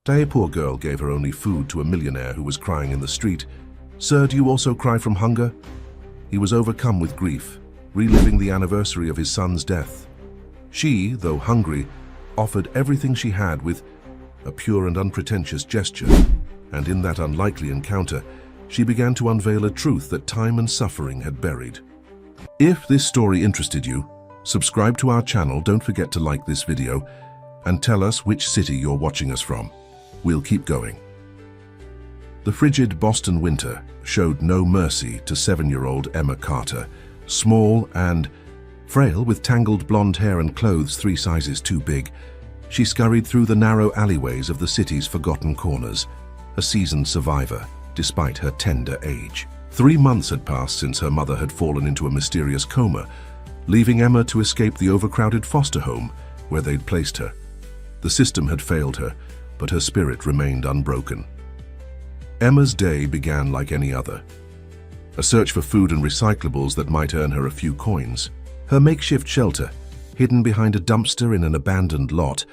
A poor girl gave her only food to a millionaire who was crying in the street. "Sir, do you also cry from hunger?" He was overcome with grief, reliving the anniversary of his son's death. She, though hungry, offered everything she had with a pure and unpretentious gesture, and in that unlikely encounter, she began to unveil a truth that time and suffering had buried. If this story interested you, subscribe to our channel, don't forget to like this video, and tell us which city you're watching us from. We'll keep going. The frigid Boston winter showed no mercy to 7-year-old Emma Carter. Small and frail, with tangled blonde hair and clothes 3 sizes too big, she scurried through the narrow alleyways of the city's forgotten corners, a seasoned survivor despite her tender age. 3 months had passed since her mother had fallen into a mysterious coma, leaving Emma to escape the overcrowded foster home where they'd placed her. The system had failed her, but her spirit remained unbroken. Emma's day began like any other. A search for food and recyclables that might earn her a few coins. Her makeshift shelter, hidden behind a dumpster in an abandoned lot,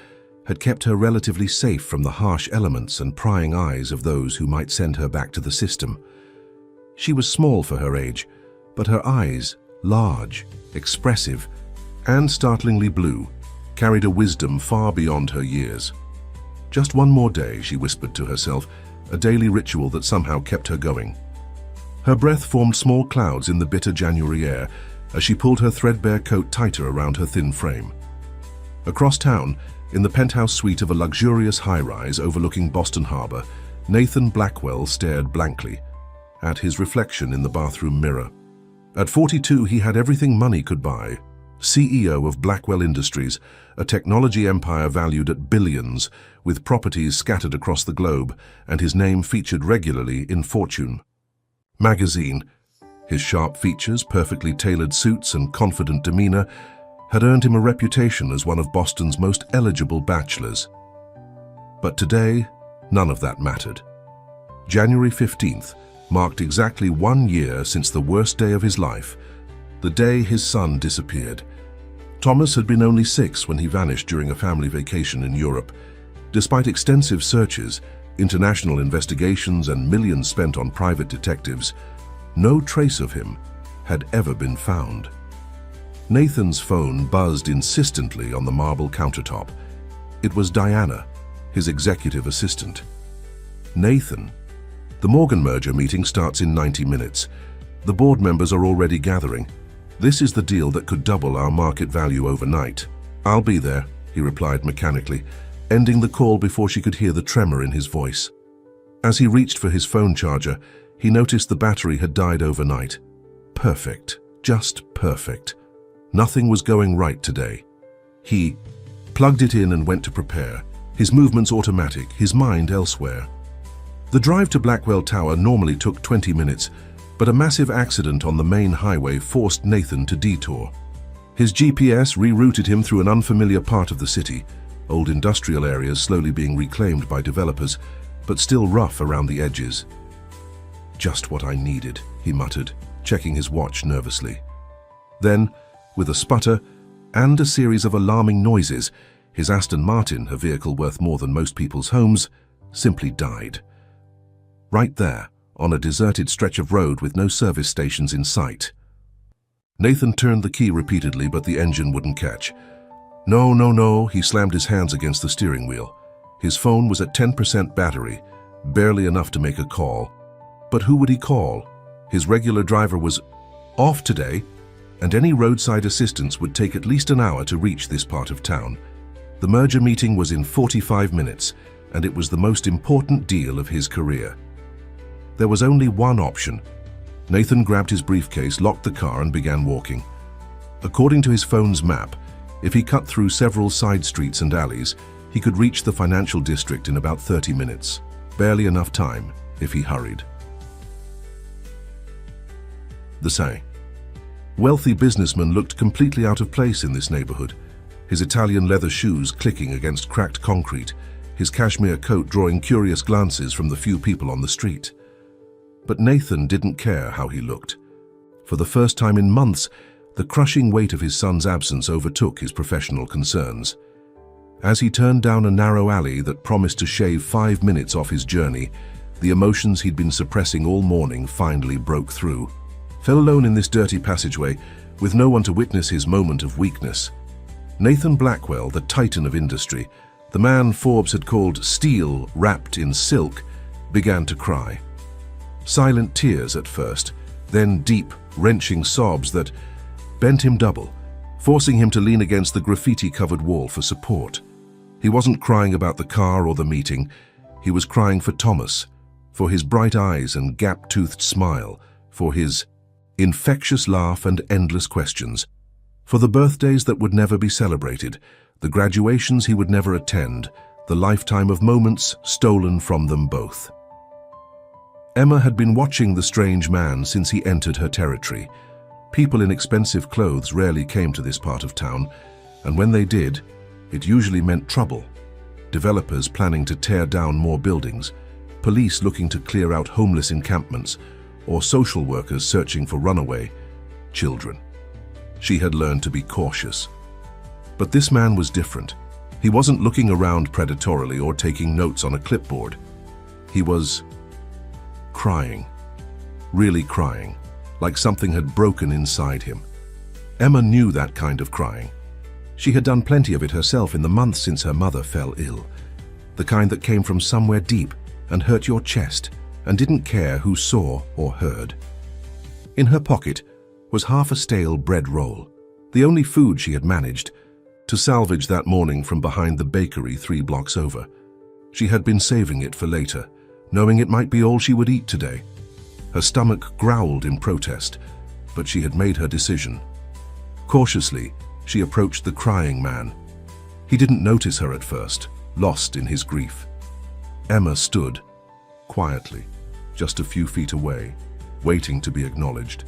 had kept her relatively safe from the harsh elements and prying eyes of those who might send her back to the system. She was small for her age, but her eyes, large, expressive, and startlingly blue, carried a wisdom far beyond her years. Just one more day, she whispered to herself, a daily ritual that somehow kept her going. Her breath formed small clouds in the bitter January air as she pulled her threadbare coat tighter around her thin frame. Across town, in the penthouse suite of a luxurious high-rise overlooking Boston Harbor, Nathan Blackwell stared blankly at his reflection in the bathroom mirror. At 42, he had everything money could buy. CEO of Blackwell Industries, a technology empire valued at billions, with properties scattered across the globe, and his name featured regularly in Fortune magazine. His sharp features, perfectly tailored suits, and confident demeanor had earned him a reputation as one of Boston's most eligible bachelors. But today, none of that mattered. January 15th marked exactly 1 year since the worst day of his life, the day his son disappeared. Thomas had been only 6 when he vanished during a family vacation in Europe. Despite extensive searches, international investigations, and millions spent on private detectives, no trace of him had ever been found. Nathan's phone buzzed insistently on the marble countertop. It was Diana, his executive assistant. "Nathan, the Morgan merger meeting starts in 90 minutes. The board members are already gathering. This is the deal that could double our market value overnight." "I'll be there," he replied mechanically, ending the call before she could hear the tremor in his voice. As he reached for his phone charger, he noticed the battery had died overnight. Perfect, just perfect. Nothing was going right today. He plugged it in and went to prepare, his movements automatic, his mind elsewhere. The drive to Blackwell Tower normally took 20 minutes, but a massive accident on the main highway forced Nathan to detour. His GPS rerouted him through an unfamiliar part of the city, old industrial areas slowly being reclaimed by developers, but still rough around the edges. "Just what I needed," he muttered, checking his watch nervously. Then, with a sputter and a series of alarming noises, his Aston Martin, a vehicle worth more than most people's homes, simply died. Right there, on a deserted stretch of road with no service stations in sight. Nathan turned the key repeatedly, but the engine wouldn't catch. No, no, no, he slammed his hands against the steering wheel. His phone was at 10% battery, barely enough to make a call. But who would he call? His regular driver was off today, and any roadside assistance would take at least an hour to reach this part of town. The merger meeting was in 45 minutes, and it was the most important deal of his career. There was only one option. Nathan grabbed his briefcase, locked the car, and began walking. According to his phone's map, if he cut through several side streets and alleys, he could reach the financial district in about 30 minutes. Barely enough time if he hurried. The Say. Wealthy businessman looked completely out of place in this neighborhood, his Italian leather shoes clicking against cracked concrete, his cashmere coat drawing curious glances from the few people on the street. But Nathan didn't care how he looked. For the first time in months, the crushing weight of his son's absence overtook his professional concerns. As he turned down a narrow alley that promised to shave 5 minutes off his journey, the emotions he'd been suppressing all morning finally broke through. Fell alone in this dirty passageway, with no one to witness his moment of weakness. Nathan Blackwell, the titan of industry, the man Forbes had called steel wrapped in silk, began to cry. Silent tears at first, then deep, wrenching sobs that bent him double, forcing him to lean against the graffiti-covered wall for support. He wasn't crying about the car or the meeting. He was crying for Thomas, for his bright eyes and gap-toothed smile, for his infectious laugh and endless questions, for the birthdays that would never be celebrated, the graduations he would never attend, the lifetime of moments stolen from them both. Emma had been watching the strange man since he entered her territory. People in expensive clothes rarely came to this part of town, and when they did, it usually meant trouble. Developers planning to tear down more buildings, police looking to clear out homeless encampments, or social workers searching for runaway children. She had learned to be cautious. But this man was different. He wasn't looking around predatorily or taking notes on a clipboard. He was crying, really crying, like something had broken inside him. Emma knew that kind of crying. She had done plenty of it herself in the months since her mother fell ill. The kind that came from somewhere deep and hurt your chest and didn't care who saw or heard. In her pocket was half a stale bread roll, the only food she had managed to salvage that morning from behind the bakery 3 blocks over. She had been saving it for later, knowing it might be all she would eat today. Her stomach growled in protest, but she had made her decision. Cautiously, she approached the crying man. He didn't notice her at first, lost in his grief. Emma stood, quietly, just a few feet away, waiting to be acknowledged.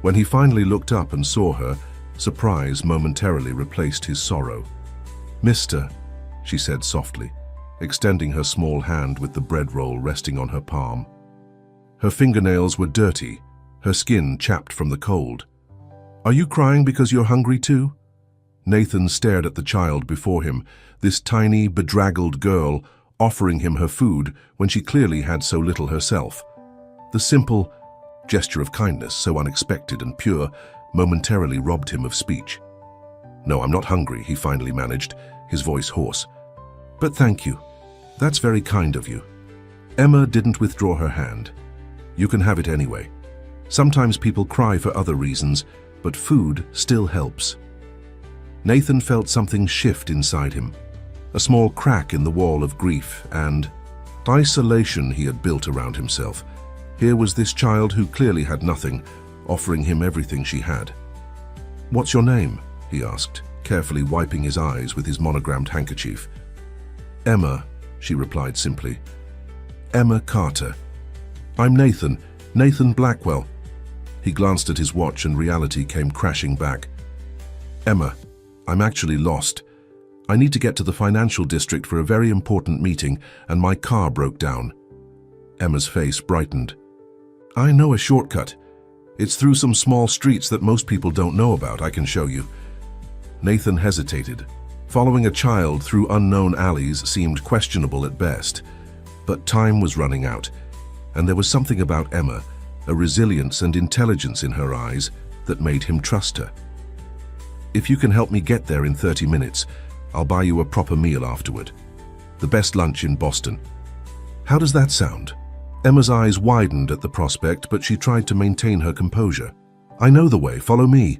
When he finally looked up and saw her, surprise momentarily replaced his sorrow. "Mister," she said softly, extending her small hand with the bread roll resting on her palm. Her fingernails were dirty, her skin chapped from the cold. "Are you crying because you're hungry too?" Nathan stared at the child before him, this tiny, bedraggled girl offering him her food when she clearly had so little herself. The simple gesture of kindness, so unexpected and pure, momentarily robbed him of speech. "No, I'm not hungry," he finally managed, his voice hoarse. "But thank you. That's very kind of you." Emma didn't withdraw her hand. "You can have it anyway. Sometimes people cry for other reasons, but food still helps." Nathan felt something shift inside him, a small crack in the wall of grief and isolation he had built around himself. Here was this child who clearly had nothing, offering him everything she had. "What's your name?" he asked, carefully wiping his eyes with his monogrammed handkerchief. "Emma," she replied simply. "Emma Carter. I'm Nathan Blackwell." He glanced at his watch and reality came crashing back. "Emma, I'm actually lost. I need to get to the financial district for a very important meeting, and my car broke down." Emma's face brightened. "I know a shortcut. It's through some small streets that most people don't know about. I can show you." Nathan hesitated. Following a child through unknown alleys seemed questionable at best. But time was running out, and there was something about Emma, a resilience and intelligence in her eyes, that made him trust her. "If you can help me get there in 30 minutes, I'll buy you a proper meal afterward. The best lunch in Boston." "How does that sound?" Emma's eyes widened at the prospect, but she tried to maintain her composure. "I know the way, follow me."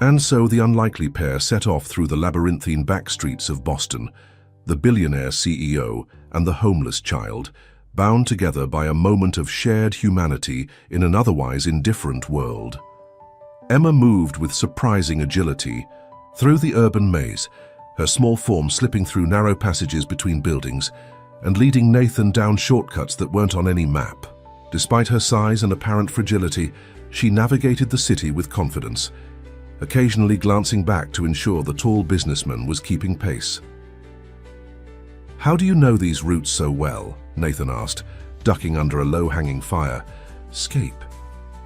And so the unlikely pair set off through the labyrinthine back streets of Boston, the billionaire CEO and the homeless child, bound together by a moment of shared humanity in an otherwise indifferent world. Emma moved with surprising agility through the urban maze, her small form slipping through narrow passages between buildings and leading Nathan down shortcuts that weren't on any map. Despite her size and apparent fragility, she navigated the city with confidence, occasionally glancing back to ensure the tall businessman was keeping pace. "How do you know these routes so well?" Nathan asked, ducking under a low-hanging fire. "Scape."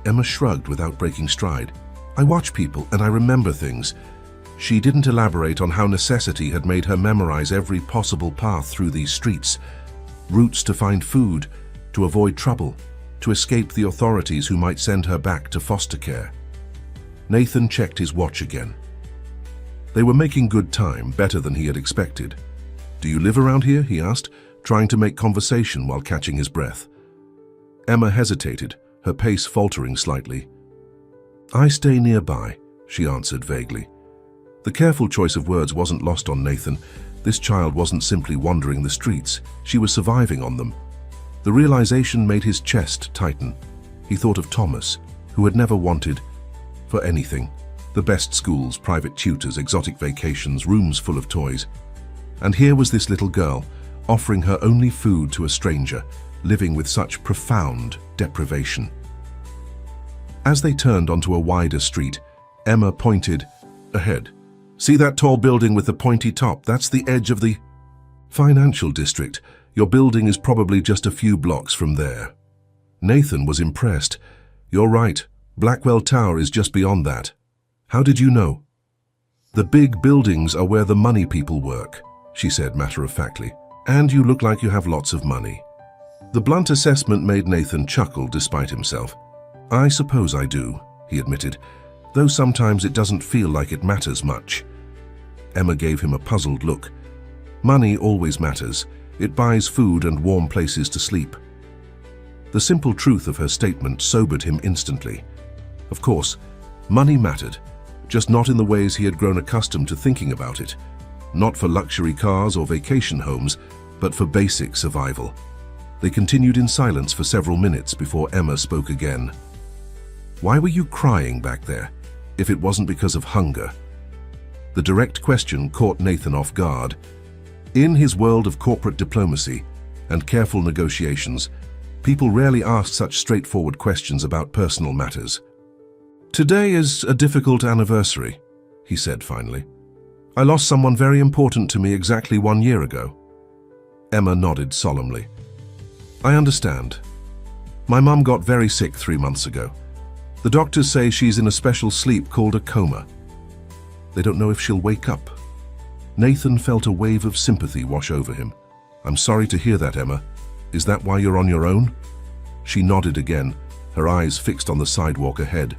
Emma shrugged without breaking stride. "I watch people and I remember things. She didn't elaborate on how necessity had made her memorize every possible path through these streets, routes to find food, to avoid trouble, to escape the authorities who might send her back to foster care. Nathan checked his watch again. They were making good time, better than he had expected. "Do you live around here?" he asked, trying to make conversation while catching his breath. Emma hesitated, her pace faltering slightly. "I stay nearby," she answered vaguely. The careful choice of words wasn't lost on Nathan. This child wasn't simply wandering the streets, she was surviving on them. The realization made his chest tighten. He thought of Thomas, who had never wanted for anything. The best schools, private tutors, exotic vacations, rooms full of toys. And here was this little girl, offering her only food to a stranger, living with such profound deprivation. As they turned onto a wider street, Emma pointed ahead. "See that tall building with the pointy top? That's the edge of the financial district. Your building is probably just a few blocks from there." Nathan was impressed. "You're right. Blackwell Tower is just beyond that." "How did you know?" "The big buildings are where the money people work," she said matter-of-factly. "And you look like you have lots of money." The blunt assessment made Nathan chuckle despite himself. "I suppose I do," he admitted, "though sometimes it doesn't feel like it matters much." Emma gave him a puzzled look. "Money always matters. It buys food and warm places to sleep." The simple truth of her statement sobered him instantly. Of course, money mattered, just not in the ways he had grown accustomed to thinking about it. Not for luxury cars or vacation homes, but for basic survival. They continued in silence for several minutes before Emma spoke again. "Why were you crying back there, if it wasn't because of hunger?" The direct question caught Nathan off guard. In his world of corporate diplomacy and careful negotiations, people rarely ask such straightforward questions about personal matters. "Today is a difficult anniversary," he said finally. "I lost someone very important to me exactly 1 year ago." Emma nodded solemnly. "I understand. My mum got very sick 3 months ago. The doctors say she's in a special sleep called a coma. They don't know if she'll wake up." Nathan felt a wave of sympathy wash over him. "I'm sorry to hear that, Emma. Is that why you're on your own?" She nodded again, her eyes fixed on the sidewalk ahead.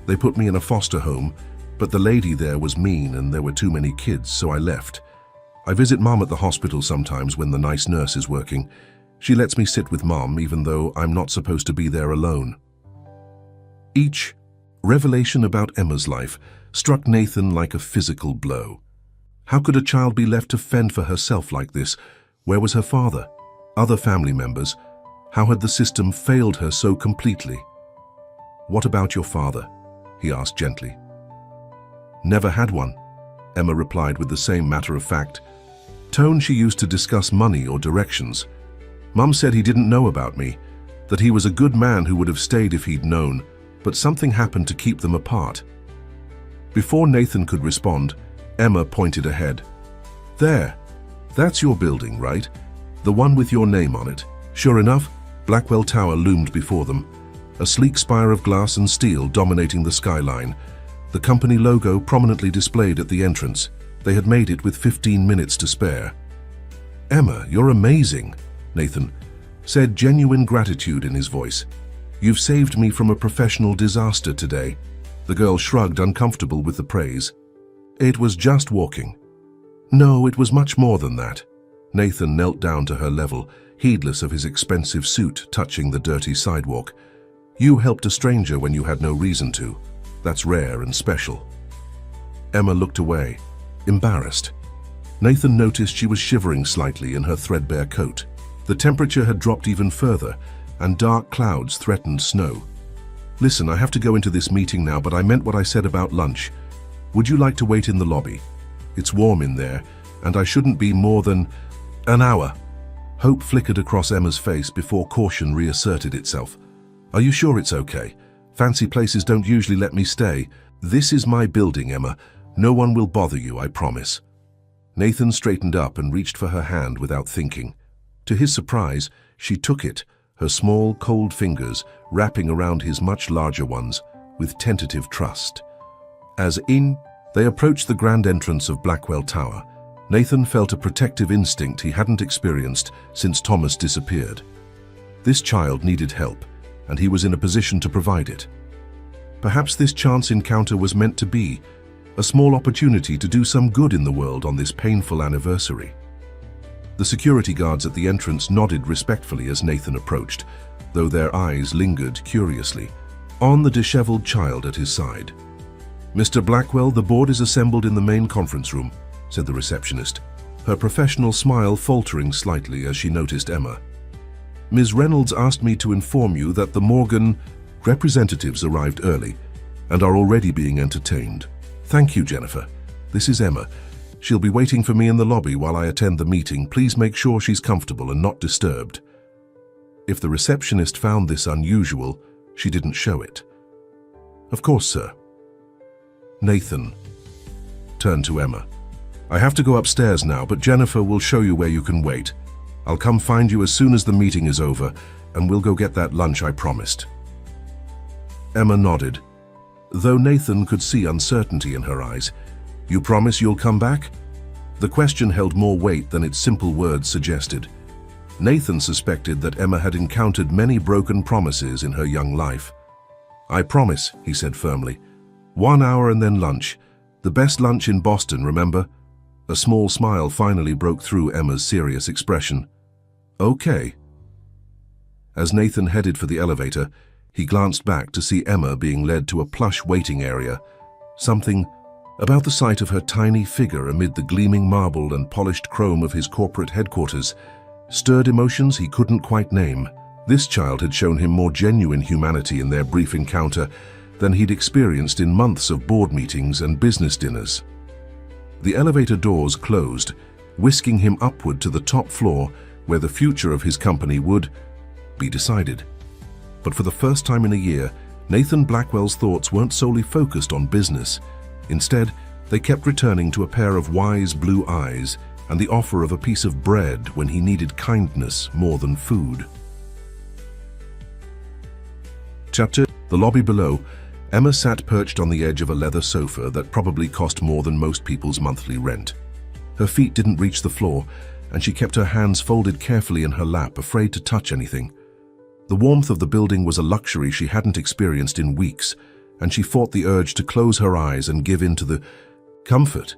"They put me in a foster home, but the lady there was mean and there were too many kids, so I left. I visit Mom at the hospital sometimes when the nice nurse is working. She lets me sit with Mom even though I'm not supposed to be there alone." Each revelation about Emma's life struck Nathan like a physical blow. How could a child be left to fend for herself like this? Where was her father? Other family members? How had the system failed her so completely? "What about your father?" he asked gently. "Never had one," Emma replied with the same matter-of-fact tone she used to discuss money or directions. "Mum said he didn't know about me, that he was a good man who would have stayed if he'd known, but something happened to keep them apart." Before Nathan could respond, Emma pointed ahead. "There, that's your building, right? The one with your name on it." Sure enough, Blackwell Tower loomed before them, a sleek spire of glass and steel dominating the skyline, the company logo prominently displayed at the entrance. They had made it with 15 minutes to spare. "Emma, you're amazing," Nathan said, genuine gratitude in his voice. "You've saved me from a professional disaster today." The girl shrugged, uncomfortable with the praise. "It was just walking." "No, it was much more than that." Nathan knelt down to her level, heedless of his expensive suit touching the dirty sidewalk. "You helped a stranger when you had no reason to. That's rare and special." Emma looked away, embarrassed. Nathan noticed she was shivering slightly in her threadbare coat. The temperature had dropped even further, and dark clouds threatened snow. "Listen, I have to go into this meeting now, but I meant what I said about lunch. Would you like to wait in the lobby? It's warm in there, and I shouldn't be more than an hour." Hope flickered across Emma's face before caution reasserted itself. "Are you sure it's okay? Fancy places don't usually let me stay. This is my building, Emma. No one will bother you, I promise." Nathan straightened up and reached for her hand without thinking. To his surprise, she took it, her small, cold fingers wrapping around his much larger ones with tentative trust. As in, They approached the grand entrance of Blackwell Tower. Nathan felt a protective instinct he hadn't experienced since Thomas disappeared. This child needed help, and he was in a position to provide it. Perhaps this chance encounter was meant to be a small opportunity to do some good in the world on this painful anniversary. The security guards at the entrance nodded respectfully as Nathan approached, though their eyes lingered curiously on the disheveled child at his side. "Mr. Blackwell, the board is assembled in the main conference room," said the receptionist, her professional smile faltering slightly as she noticed Emma. "Ms. Reynolds asked me to inform you that the Morgan representatives arrived early and are already being entertained." "Thank you, Jennifer. This is Emma. She'll be waiting for me in the lobby while I attend the meeting. Please make sure she's comfortable and not disturbed." If the receptionist found this unusual, she didn't show it. "Of course, sir." Nathan turned to Emma. "I have to go upstairs now, but Jennifer will show you where you can wait. I'll come find you as soon as the meeting is over, and we'll go get that lunch I promised." Emma nodded, though Nathan could see uncertainty in her eyes. "You promise you'll come back?" The question held more weight than its simple words suggested. Nathan suspected that Emma had encountered many broken promises in her young life. "I promise," he said firmly. "1 hour and then lunch. The best lunch in Boston, remember?" A small smile finally broke through Emma's serious expression. "Okay." As Nathan headed for the elevator, he glanced back to see Emma being led to a plush waiting area. Something about the sight of her tiny figure amid the gleaming marble and polished chrome of his corporate headquarters stirred emotions he couldn't quite name. This child had shown him more genuine humanity in their brief encounter than he'd experienced in months of board meetings and business dinners. The elevator doors closed, whisking him upward to the top floor where the future of his company would be decided. But for the first time in a year, Nathan Blackwell's thoughts weren't solely focused on business. Instead, they kept returning to a pair of wise blue eyes and the offer of a piece of bread when he needed kindness more than food. The lobby below, Emma sat perched on the edge of a leather sofa that probably cost more than most people's monthly rent. Her feet didn't reach the floor, and she kept her hands folded carefully in her lap, afraid to touch anything. The warmth of the building was a luxury she hadn't experienced in weeks, and she fought the urge to close her eyes and give in to the comfort.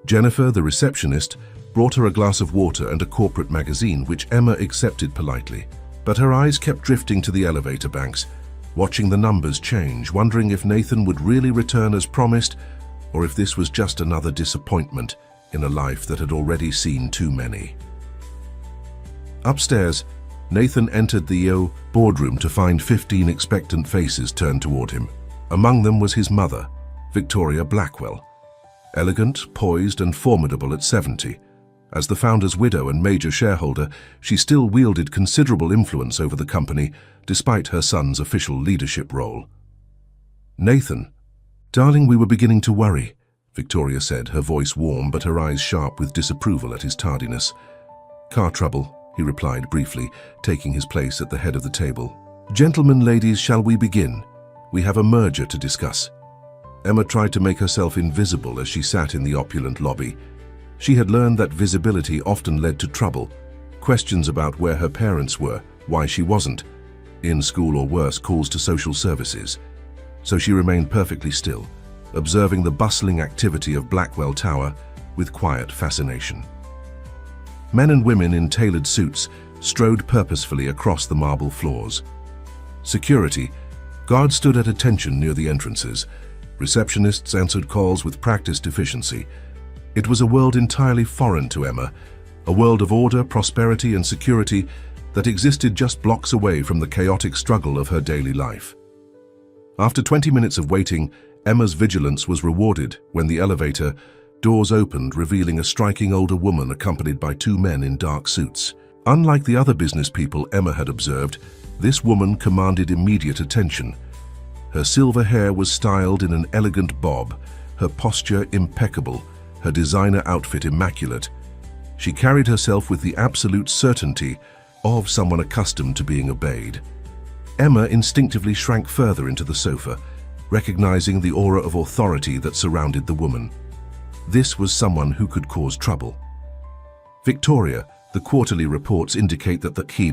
Jennifer, the receptionist, brought her a glass of water and a corporate magazine, which Emma accepted politely. But her eyes kept drifting to the elevator banks, watching the numbers change, wondering if Nathan would really return as promised, or if this was just another disappointment in a life that had already seen too many. Upstairs, Nathan entered the boardroom to find 15 expectant faces turned toward him. Among them was his mother, Victoria Blackwell. Elegant, poised, and formidable at 70. As the founder's widow and major shareholder, she still wielded considerable influence over the company, despite her son's official leadership role. "Nathan, darling, we were beginning to worry," Victoria said, her voice warm but her eyes sharp with disapproval at his tardiness. "Car trouble," he replied briefly, taking his place at the head of the table. "Gentlemen, ladies, shall we begin? We have a merger to discuss." Emma tried to make herself invisible as she sat in the opulent lobby. She had learned that visibility often led to trouble, questions about where her parents were, why she wasn't, in school or worse, calls to social services. So she remained perfectly still, observing the bustling activity of Blackwell Tower with quiet fascination. Men and women in tailored suits strode purposefully across the marble floors. Security guards stood at attention near the entrances. Receptionists answered calls with practiced efficiency. It was a world entirely foreign to Emma, a world of order, prosperity, and security that existed just blocks away from the chaotic struggle of her daily life. After 20 minutes of waiting, Emma's vigilance was rewarded when the elevator doors opened, revealing a striking older woman accompanied by 2 men in dark suits. Unlike the other business people Emma had observed, this woman commanded immediate attention. Her silver hair was styled in an elegant bob, her posture impeccable, her designer outfit immaculate. She carried herself with the absolute certainty of someone accustomed to being obeyed. Emma instinctively shrank further into the sofa, recognizing the aura of authority that surrounded the woman. This was someone who could cause trouble. Victoria, the quarterly reports indicate that the key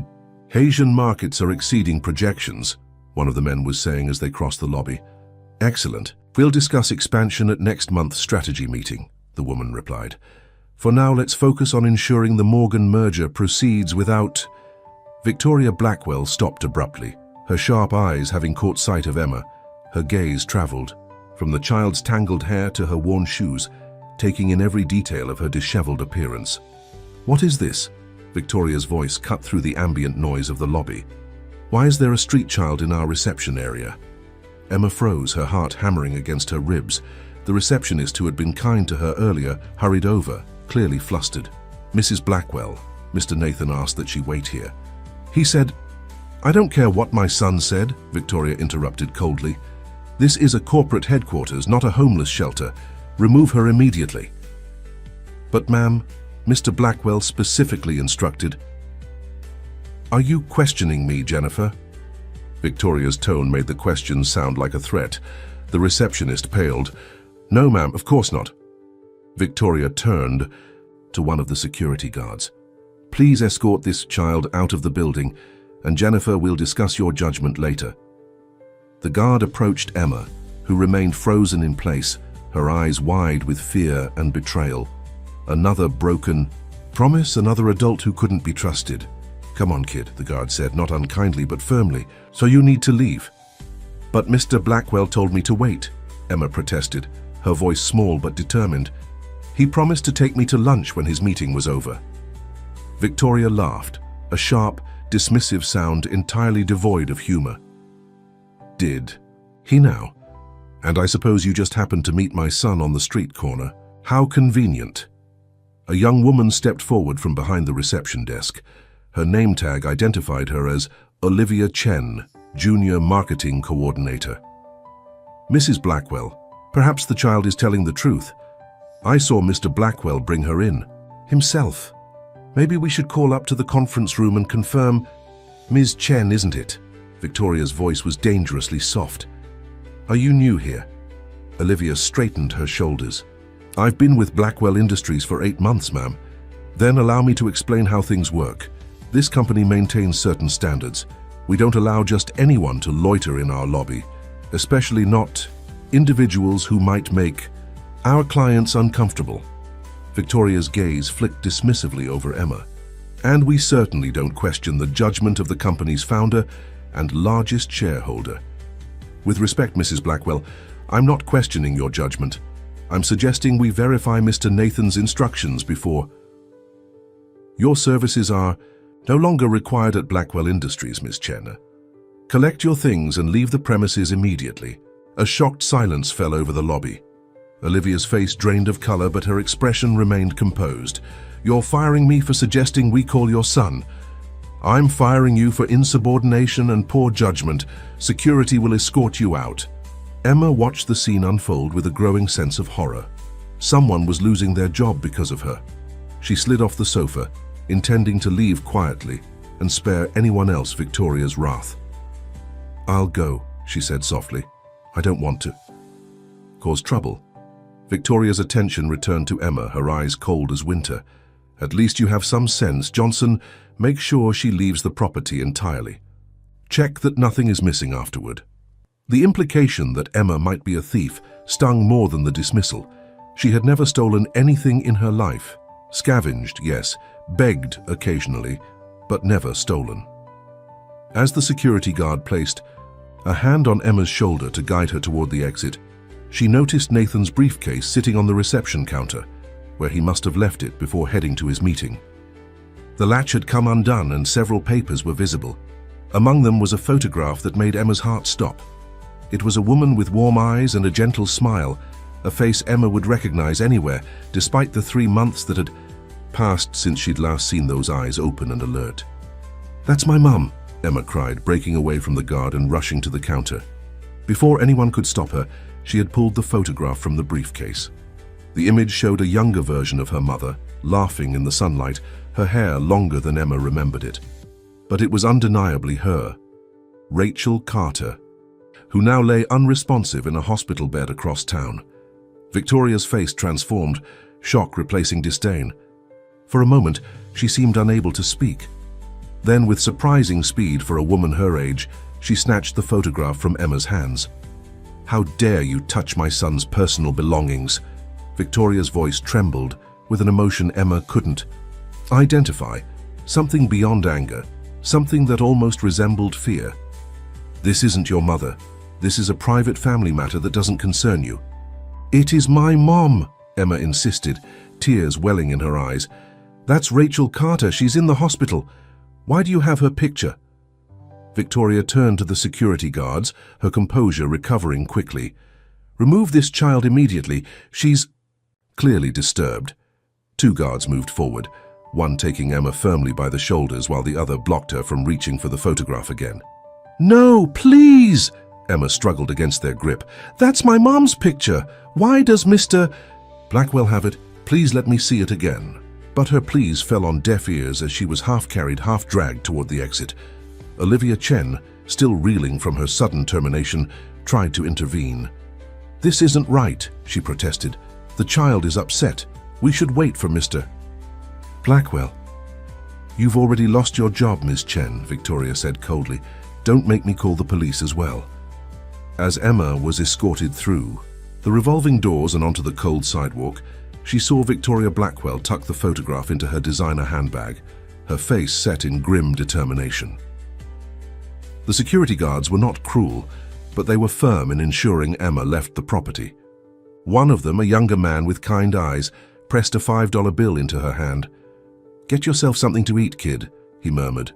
Asian markets are exceeding projections, one of the men was saying as they crossed the lobby. Excellent. We'll discuss expansion at next month's strategy meeting, the woman replied. For now, let's focus on ensuring the Morgan merger proceeds without... Victoria Blackwell stopped abruptly, her sharp eyes having caught sight of Emma. Her gaze traveled from the child's tangled hair to her worn shoes, taking in every detail of her disheveled appearance. What is this? Victoria's voice cut through the ambient noise of the lobby. Why is there a street child in our reception area? Emma froze, her heart hammering against her ribs. The receptionist who had been kind to her earlier hurried over, clearly flustered. Mrs. Blackwell, Mr. Nathan asked that she wait here. He said, I don't care what my son said, Victoria interrupted coldly. This is a corporate headquarters, not a homeless shelter. Remove her immediately. But ma'am, Mr. Blackwell specifically instructed. Are you questioning me, Jennifer? Victoria's tone made the question sound like a threat. The receptionist paled. No, ma'am, of course not. Victoria turned to one of the security guards. Please escort this child out of the building, and Jennifer will discuss your judgment later. The guard approached Emma, who remained frozen in place, her eyes wide with fear and betrayal. Another broken promise, another adult who couldn't be trusted. Come on, kid, the guard said, not unkindly but firmly. So you need to leave. But Mr. Blackwell told me to wait, Emma protested, her voice small but determined. He promised to take me to lunch when his meeting was over. Victoria laughed, a sharp, dismissive sound entirely devoid of humor. Did he now? And I suppose you just happened to meet my son on the street corner. How convenient. A young woman stepped forward from behind the reception desk. Her name tag identified her as Olivia Chen, Junior Marketing Coordinator. Mrs. Blackwell, perhaps the child is telling the truth. I saw Mr. Blackwell bring her in, himself. Maybe we should call up to the conference room and confirm. Ms. Chen, isn't it? Victoria's voice was dangerously soft. Are you new here? Olivia straightened her shoulders. I've been with Blackwell Industries for 8 months, ma'am. Then allow me to explain how things work. This company maintains certain standards. We don't allow just anyone to loiter in our lobby, especially not individuals who might make our clients uncomfortable. Victoria's gaze flicked dismissively over Emma. And we certainly don't question the judgment of the company's founder and largest shareholder. With respect, Mrs. Blackwell, I'm not questioning your judgment. I'm suggesting we verify Mr. Nathan's instructions before. Your services are no longer required at Blackwell Industries, Miss Chen. Collect your things and leave the premises immediately. A shocked silence fell over the lobby. Olivia's face drained of color, but her expression remained composed. You're firing me for suggesting we call your son. I'm firing you for insubordination and poor judgment. Security will escort you out. Emma watched the scene unfold with a growing sense of horror. Someone was losing their job because of her. She slid off the sofa, intending to leave quietly and spare anyone else Victoria's wrath. I'll go, she said softly. I don't want to cause trouble. Victoria's attention returned to Emma, her eyes cold as winter. At least you have some sense, Johnson. Make sure she leaves the property entirely. Check that nothing is missing afterward. The implication that Emma might be a thief stung more than the dismissal. She had never stolen anything in her life. Scavenged, yes, begged occasionally, but never stolen. As the security guard placed a hand on Emma's shoulder to guide her toward the exit, she noticed Nathan's briefcase sitting on the reception counter, where he must have left it before heading to his meeting. The latch had come undone and several papers were visible. Among them was a photograph that made Emma's heart stop. It was a woman with warm eyes and a gentle smile, a face Emma would recognize anywhere, despite the 3 months that had passed since she'd last seen those eyes open and alert. That's my mum, Emma cried, breaking away from the guard and rushing to the counter. Before anyone could stop her, she had pulled the photograph from the briefcase. The image showed a younger version of her mother, laughing in the sunlight, her hair longer than Emma remembered it. But it was undeniably her, Rachel Carter, who now lay unresponsive in a hospital bed across town. Victoria's face transformed, shock replacing disdain. For a moment, she seemed unable to speak. Then, with surprising speed for a woman her age, she snatched the photograph from Emma's hands. "How dare you touch my son's personal belongings?" Victoria's voice trembled with an emotion Emma couldn't identify, something beyond anger, something that almost resembled fear. "This isn't your mother. This is a private family matter that doesn't concern you." "It is my mom," Emma insisted, tears welling in her eyes. "That's Rachel Carter. She's in the hospital. Why do you have her picture?" Victoria turned to the security guards, her composure recovering quickly. "Remove this child immediately. She's..." Clearly disturbed. Two guards moved forward, one taking Emma firmly by the shoulders while the other blocked her from reaching for the photograph again. "No, please!" Emma struggled against their grip. "That's my mom's picture. Why does Mr. Blackwell have it? Please let me see it again." But her pleas fell on deaf ears as she was half carried, half dragged toward the exit. Olivia Chen, still reeling from her sudden termination, tried to intervene. "This isn't right," she protested. "The child is upset. We should wait for Mr. Blackwell." "You've already lost your job, Miss Chen," Victoria said coldly. "Don't make me call the police as well." As Emma was escorted through the revolving doors and onto the cold sidewalk, she saw Victoria Blackwell tuck the photograph into her designer handbag, her face set in grim determination. The security guards were not cruel, but they were firm in ensuring Emma left the property. One of them, a younger man with kind eyes, pressed a $5 bill into her hand. "Get yourself something to eat, kid," he murmured.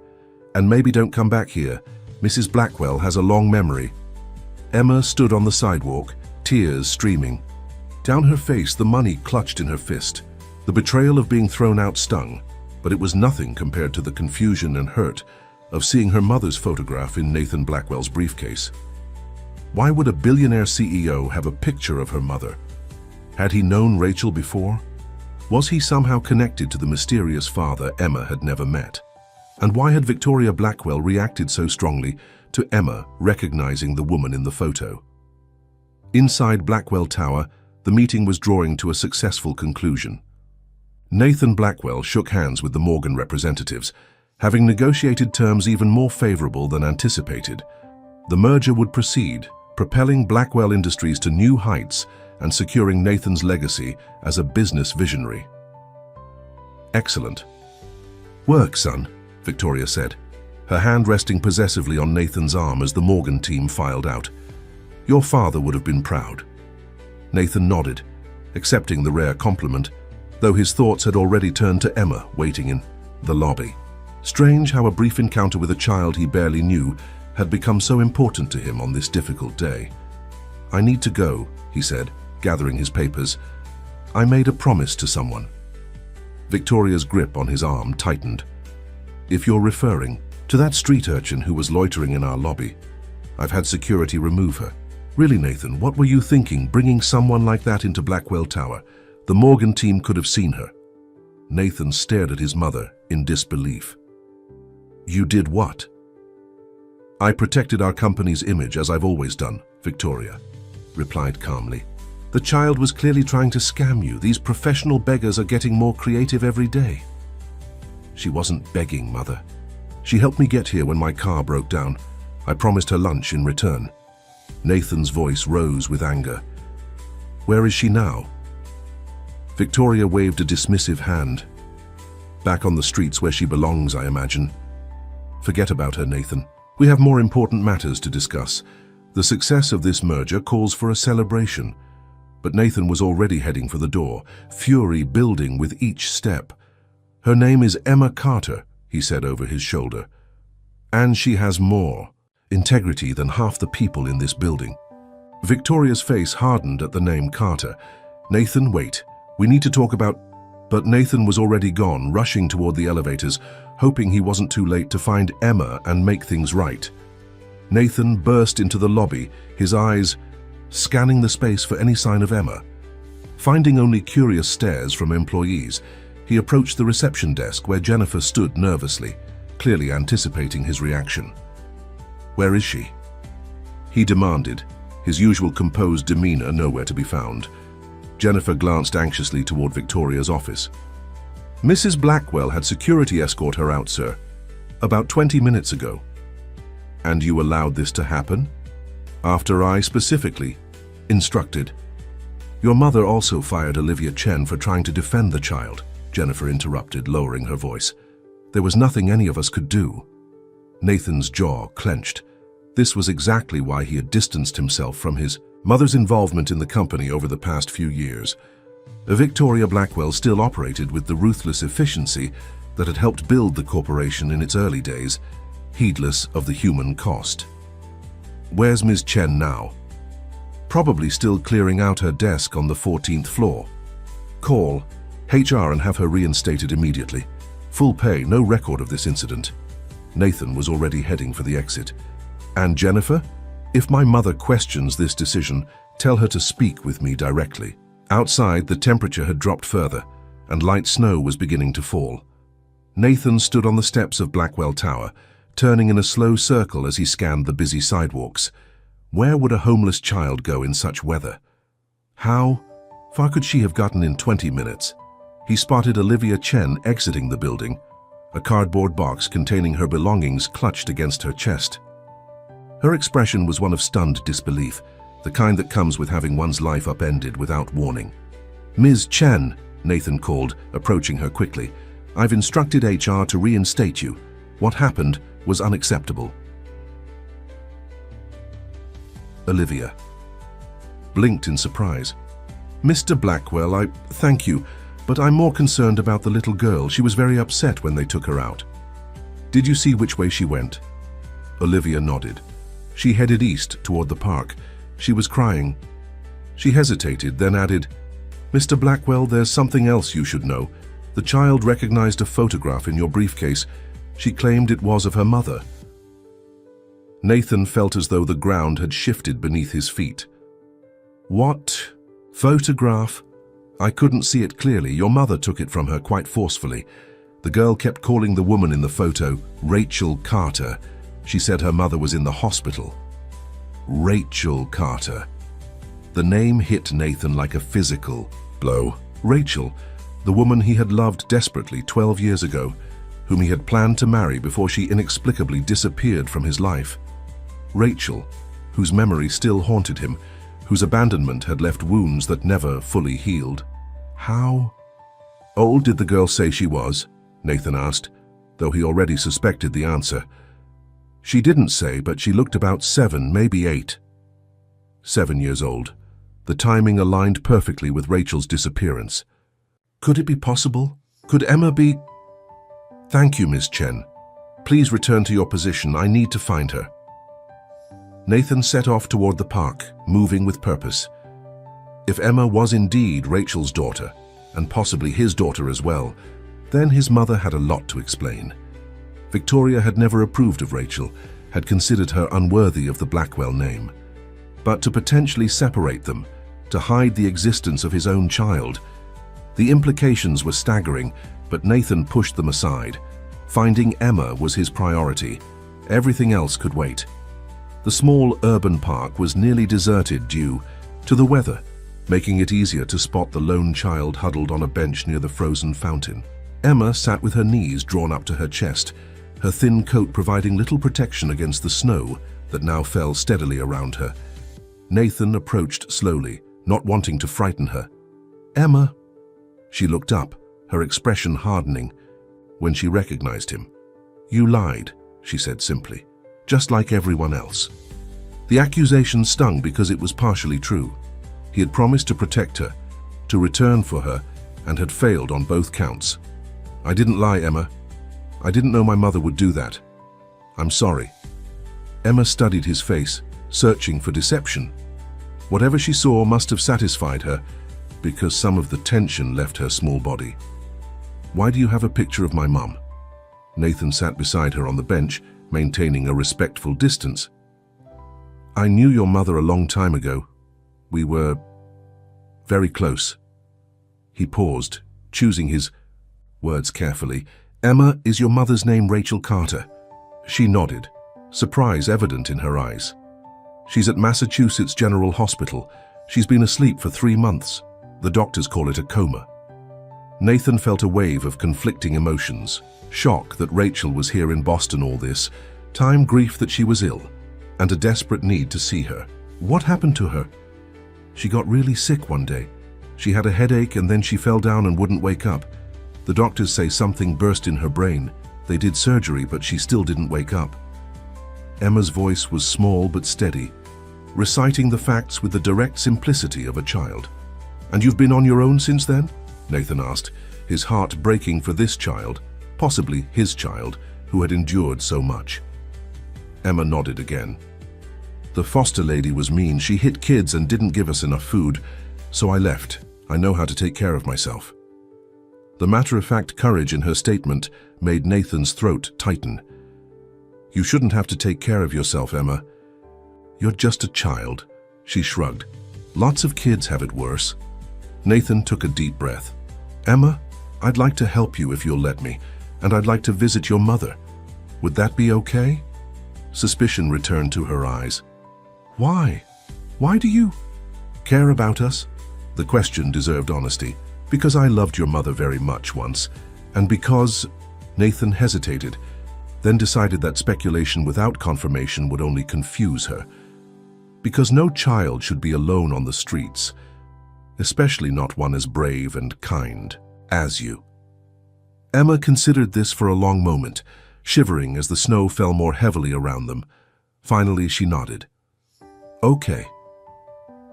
"And maybe don't come back here. Mrs. Blackwell has a long memory." Emma stood on the sidewalk, tears streaming. Down her face, the money clutched in her fist. The betrayal of being thrown out stung, but it was nothing compared to the confusion and hurt of seeing her mother's photograph in Nathan Blackwell's briefcase. Why would a billionaire CEO have a picture of her mother? Had he known Rachel before? Was he somehow connected to the mysterious father Emma had never met? And why had Victoria Blackwell reacted so strongly to Emma recognizing the woman in the photo? Inside Blackwell Tower, the meeting was drawing to a successful conclusion. Nathan Blackwell shook hands with the Morgan representatives, having negotiated terms even more favorable than anticipated. The merger would proceed, propelling Blackwell Industries to new heights and securing Nathan's legacy as a business visionary. "Excellent work, son," Victoria said, her hand resting possessively on Nathan's arm as the Morgan team filed out. "Your father would have been proud." Nathan nodded, accepting the rare compliment, though his thoughts had already turned to Emma waiting in the lobby. Strange how a brief encounter with a child he barely knew had become so important to him on this difficult day. "I need to go," he said, gathering his papers. "I made a promise to someone." Victoria's grip on his arm tightened. "If you're referring to that street urchin who was loitering in our lobby, I've had security remove her." "Really, Nathan, what were you thinking, bringing someone like that into Blackwell Tower? The Morgan team could have seen her." Nathan stared at his mother in disbelief. "You did what?" "I protected our company's image as I've always done," Victoria replied calmly. "The child was clearly trying to scam you. These professional beggars are getting more creative every day." "She wasn't begging, Mother. She helped me get here when my car broke down. I promised her lunch in return." Nathan's voice rose with anger. "Where is she now?" Victoria waved a dismissive hand. "Back on the streets where she belongs, I imagine." "Forget about her, Nathan. We have more important matters to discuss. The success of this merger calls for a celebration." But Nathan was already heading for the door, fury building with each step. "Her name is Emma Carter," he said over his shoulder. "And she has more integrity than half the people in this building." Victoria's face hardened at the name Carter. "Nathan, wait. We need to talk about..." But Nathan was already gone, rushing toward the elevators, hoping he wasn't too late to find Emma and make things right. Nathan burst into the lobby, his eyes scanning the space for any sign of Emma. Finding only curious stares from employees, he approached the reception desk where Jennifer stood nervously, clearly anticipating his reaction. "Where is she?" he demanded, his usual composed demeanor nowhere to be found. Jennifer glanced anxiously toward Victoria's office. "Mrs. Blackwell had security escort her out, sir, about 20 minutes ago." "And you allowed this to happen?" "After I specifically instructed." "Your mother also fired Olivia Chen for trying to defend the child," Jennifer interrupted, lowering her voice. "There was nothing any of us could do." Nathan's jaw clenched. This was exactly why he had distanced himself from his mother's involvement in the company over the past few years. Victoria Blackwell still operated with the ruthless efficiency that had helped build the corporation in its early days, heedless of the human cost. "Where's Ms. Chen now?" "Probably still clearing out her desk on the 14th floor. Call HR and have her reinstated immediately. Full pay, no record of this incident." Nathan was already heading for the exit. "And Jennifer, if my mother questions this decision, tell her to speak with me directly." Outside, the temperature had dropped further, and light snow was beginning to fall. Nathan stood on the steps of Blackwell Tower, turning in a slow circle as he scanned the busy sidewalks. Where would a homeless child go in such weather? How far could she have gotten in 20 minutes? He spotted Olivia Chen exiting the building, a cardboard box containing her belongings clutched against her chest. Her expression was one of stunned disbelief, the kind that comes with having one's life upended without warning. "Ms. Chen," Nathan called, approaching her quickly. "I've instructed HR to reinstate you. What happened was unacceptable." Olivia blinked in surprise. "Mr. Blackwell, thank you, but I'm more concerned about the little girl. She was very upset when they took her out." "Did you see which way she went?" Olivia nodded. "She headed east toward the park. She was crying." She hesitated, then added, "Mr. Blackwell, there's something else you should know. The child recognized a photograph in your briefcase. She claimed it was of her mother." Nathan felt as though the ground had shifted beneath his feet. "What photograph?" "I couldn't see it clearly. Your mother took it from her quite forcefully. The girl kept calling the woman in the photo Rachel Carter. She said her mother was in the hospital." Rachel Carter. The name hit Nathan like a physical blow. Rachel, the woman he had loved desperately 12 years ago, whom he had planned to marry before she inexplicably disappeared from his life. Rachel, whose memory still haunted him, whose abandonment had left wounds that never fully healed. How old did the girl say she was? Nathan asked, though he already suspected the answer. She didn't say, but she looked about 7, maybe 8. 7 years old. The timing aligned perfectly with Rachel's disappearance. Could it be possible? Could Emma be... "Thank you, Miss Chen. Please return to your position. I need to find her." Nathan set off toward the park, moving with purpose. If Emma was indeed Rachel's daughter, and possibly his daughter as well, then his mother had a lot to explain. Victoria had never approved of Rachel, had considered her unworthy of the Blackwell name. But to potentially separate them, to hide the existence of his own child, the implications were staggering, but Nathan pushed them aside. Finding Emma was his priority. Everything else could wait. The small urban park was nearly deserted due to the weather, making it easier to spot the lone child huddled on a bench near the frozen fountain. Emma sat with her knees drawn up to her chest, her thin coat providing little protection against the snow that now fell steadily around her. Nathan approached slowly, not wanting to frighten her. "Emma." She looked up, her expression hardening, when she recognized him. "You lied," she said simply, "just like everyone else." The accusation stung because it was partially true. He had promised to protect her, to return for her, and had failed on both counts. "I didn't lie, Emma. I didn't know my mother would do that. I'm sorry." Emma studied his face, searching for deception. Whatever she saw must have satisfied her, because some of the tension left her small body. "Why do you have a picture of my mum?" Nathan sat beside her on the bench, maintaining a respectful distance. "I knew your mother a long time ago. We were very close." He paused, choosing his words carefully. "Emma, is your mother's name Rachel Carter?" She nodded, surprise evident in her eyes. She's at Massachusetts General Hospital. She's been asleep for 3 months. The doctors call it a coma. Nathan felt a wave of conflicting emotions. Shock that Rachel was here in Boston all this time, grief that she was ill, and a desperate need to see her. What happened to her? She got really sick one day. She had a headache and then she fell down and wouldn't wake up. The doctors say something burst in her brain. They did surgery, but she still didn't wake up. Emma's voice was small but steady, reciting the facts with the direct simplicity of a child. "And you've been on your own since then?" Nathan asked, his heart breaking for this child, possibly his child, who had endured so much. Emma nodded again. "The foster lady was mean. She hit kids and didn't give us enough food, so I left. I know how to take care of myself." The matter-of-fact courage in her statement made Nathan's throat tighten. "You shouldn't have to take care of yourself, Emma. You're just a child," she shrugged. "Lots of kids have it worse." Nathan took a deep breath. "Emma, I'd like to help you if you'll let me, and I'd like to visit your mother. Would that be okay?" Suspicion returned to her eyes. "Why? Why do you care about us?" The question deserved honesty. "Because I loved your mother very much once, and because—" Nathan hesitated, then decided that speculation without confirmation would only confuse her. "Because no child should be alone on the streets, especially not one as brave and kind as you." Emma considered this for a long moment, shivering as the snow fell more heavily around them. Finally, she nodded. "Okay.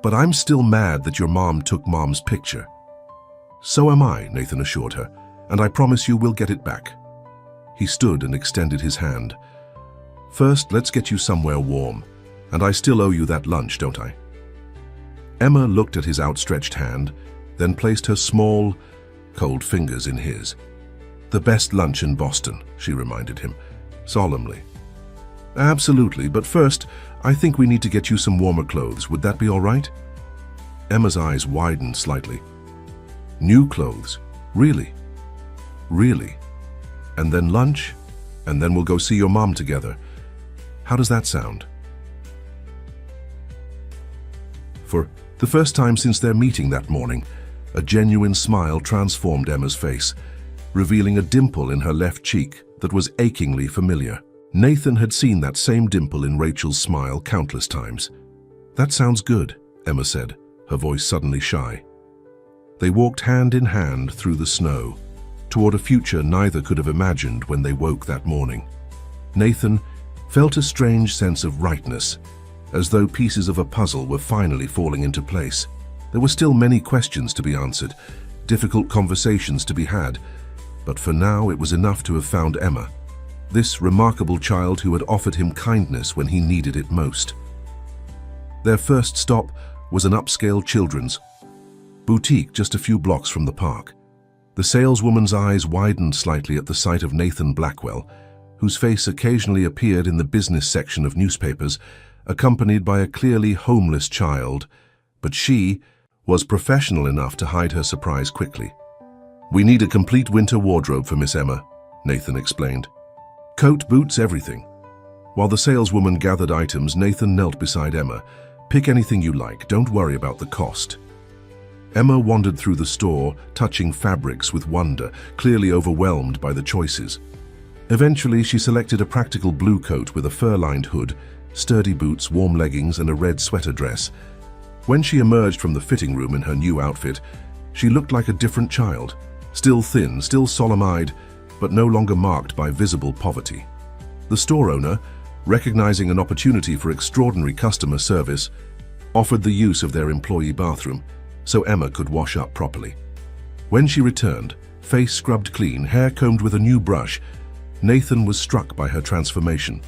But I'm still mad that your mom took Mom's picture." "So am I," Nathan assured her, "and I promise you we'll get it back." He stood and extended his hand. "First, let's get you somewhere warm, and I still owe you that lunch, don't I?" Emma looked at his outstretched hand, then placed her small, cold fingers in his. "The best lunch in Boston," she reminded him, solemnly. "Absolutely, but first, I think we need to get you some warmer clothes. Would that be all right?" Emma's eyes widened slightly. "New clothes? Really? Really? And then lunch? And then we'll go see your mom together. How does that sound?" For the first time since their meeting that morning, a genuine smile transformed Emma's face, revealing a dimple in her left cheek that was achingly familiar. Nathan had seen that same dimple in Rachel's smile countless times. "That sounds good," Emma said, her voice suddenly shy. They walked hand in hand through the snow, toward a future neither could have imagined when they woke that morning. Nathan felt a strange sense of rightness, as though pieces of a puzzle were finally falling into place. There were still many questions to be answered, difficult conversations to be had, but for now it was enough to have found Emma, this remarkable child who had offered him kindness when he needed it most. Their first stop was an upscale children's boutique just a few blocks from the park. The saleswoman's eyes widened slightly at the sight of Nathan Blackwell, whose face occasionally appeared in the business section of newspapers, accompanied by a clearly homeless child, but she was professional enough to hide her surprise quickly. "We need a complete winter wardrobe for Miss Emma," Nathan explained. "Coat, boots, everything." While the saleswoman gathered items, Nathan knelt beside Emma. "Pick anything you like, don't worry about the cost." Emma wandered through the store, touching fabrics with wonder, clearly overwhelmed by the choices. Eventually, she selected a practical blue coat with a fur-lined hood, sturdy boots, warm leggings, and a red sweater dress. When she emerged from the fitting room in her new outfit, she looked like a different child, still thin, still solemn-eyed, but no longer marked by visible poverty. The store owner, recognizing an opportunity for extraordinary customer service, offered the use of their employee bathroom so Emma could wash up properly. When she returned, face scrubbed clean, hair combed with a new brush, Nathan was struck by her transformation.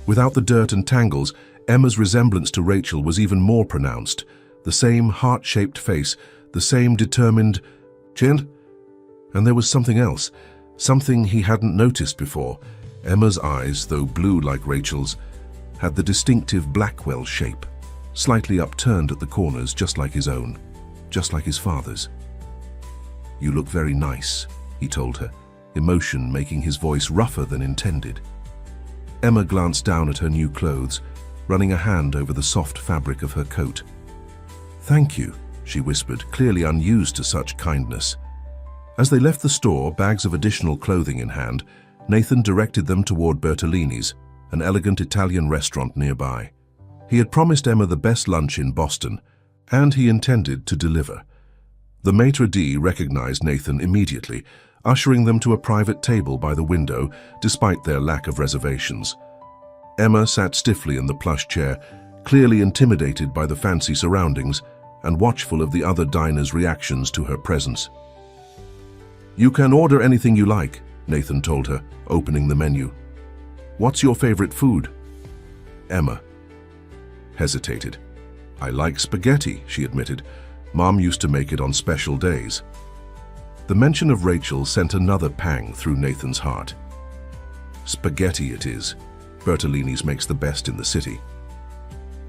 Without the dirt and tangles, Emma's resemblance to Rachel was even more pronounced. The same heart-shaped face, the same determined chin. And there was something else, something he hadn't noticed before. Emma's eyes, though blue like Rachel's, had the distinctive Blackwell shape, slightly upturned at the corners just like his own, just like his father's. "You look very nice," he told her, emotion making his voice rougher than intended. Emma glanced down at her new clothes, running a hand over the soft fabric of her coat. "Thank you," she whispered, clearly unused to such kindness. As they left the store, bags of additional clothing in hand, Nathan directed them toward Bertolini's, an elegant Italian restaurant nearby. He had promised Emma the best lunch in Boston, and he intended to deliver. The maitre d' recognized Nathan immediately, ushering them to a private table by the window, despite their lack of reservations. Emma sat stiffly in the plush chair, clearly intimidated by the fancy surroundings and watchful of the other diners' reactions to her presence. "You can order anything you like," Nathan told her, opening the menu. "What's your favorite food?" Emma hesitated. "I like spaghetti," she admitted. "Mom used to make it on special days." The mention of Rachel sent another pang through Nathan's heart. "Spaghetti it is. Bertolini's makes the best in the city."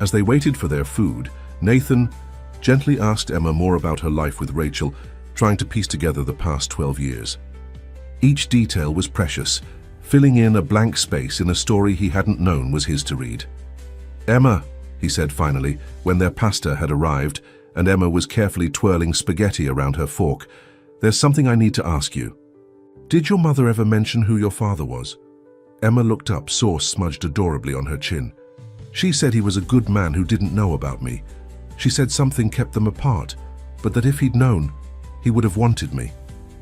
As they waited for their food, Nathan gently asked Emma more about her life with Rachel, trying to piece together the past 12 years. Each detail was precious, filling in a blank space in a story he hadn't known was his to read. "Emma," he said finally, when their pasta had arrived and Emma was carefully twirling spaghetti around her fork, "there's something I need to ask you. Did your mother ever mention who your father was?" Emma looked up, sauce smudged adorably on her chin. "She said he was a good man who didn't know about me. She said something kept them apart, but that if he'd known, he would have wanted me."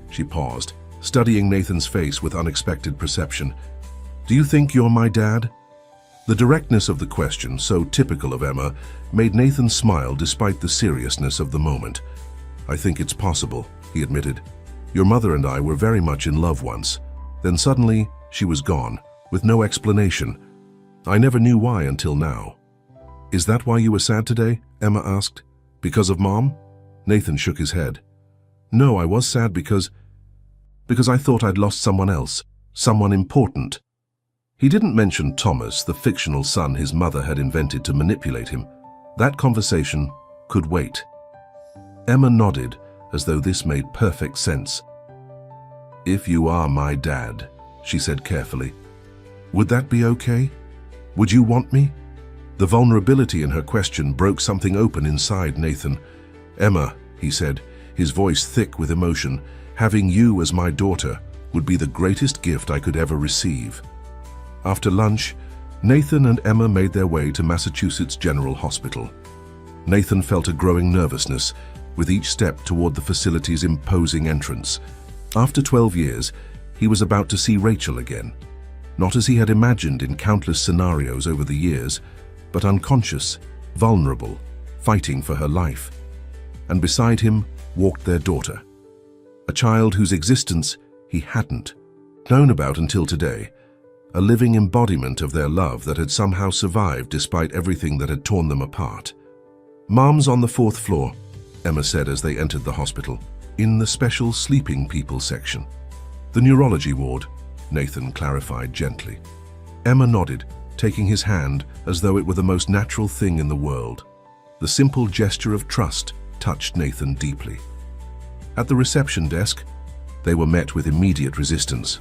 She paused, studying Nathan's face with unexpected perception. "Do you think you're my dad?" The directness of the question, so typical of Emma, made Nathan smile despite the seriousness of the moment. "I think it's possible," he admitted. "Your mother and I were very much in love once. Then suddenly, she was gone, with no explanation. I never knew why until now." "Is that why you were sad today?" Emma asked. "Because of Mom?" Nathan shook his head. "No, I was sad because I thought I'd lost someone else, someone important." He didn't mention Thomas, the fictional son his mother had invented to manipulate him. That conversation could wait. Emma nodded, as though this made perfect sense. "If you are my dad," she said carefully, "would that be okay? Would you want me?" The vulnerability in her question broke something open inside Nathan. "Emma," he said, his voice thick with emotion, "having you as my daughter would be the greatest gift I could ever receive." After lunch, Nathan and Emma made their way to Massachusetts General Hospital. Nathan felt a growing nervousness with each step toward the facility's imposing entrance. After 12 years, he was about to see Rachel again. Not as he had imagined in countless scenarios over the years, but unconscious, vulnerable, fighting for her life. And beside him walked their daughter, a child whose existence he hadn't known about until today, a living embodiment of their love that had somehow survived despite everything that had torn them apart. "Mom's on the 4th floor," Emma said as they entered the hospital, "in the special sleeping people section." "The neurology ward," Nathan clarified gently. Emma nodded, taking his hand as though it were the most natural thing in the world. The simple gesture of trust touched Nathan deeply. At the reception desk, they were met with immediate resistance.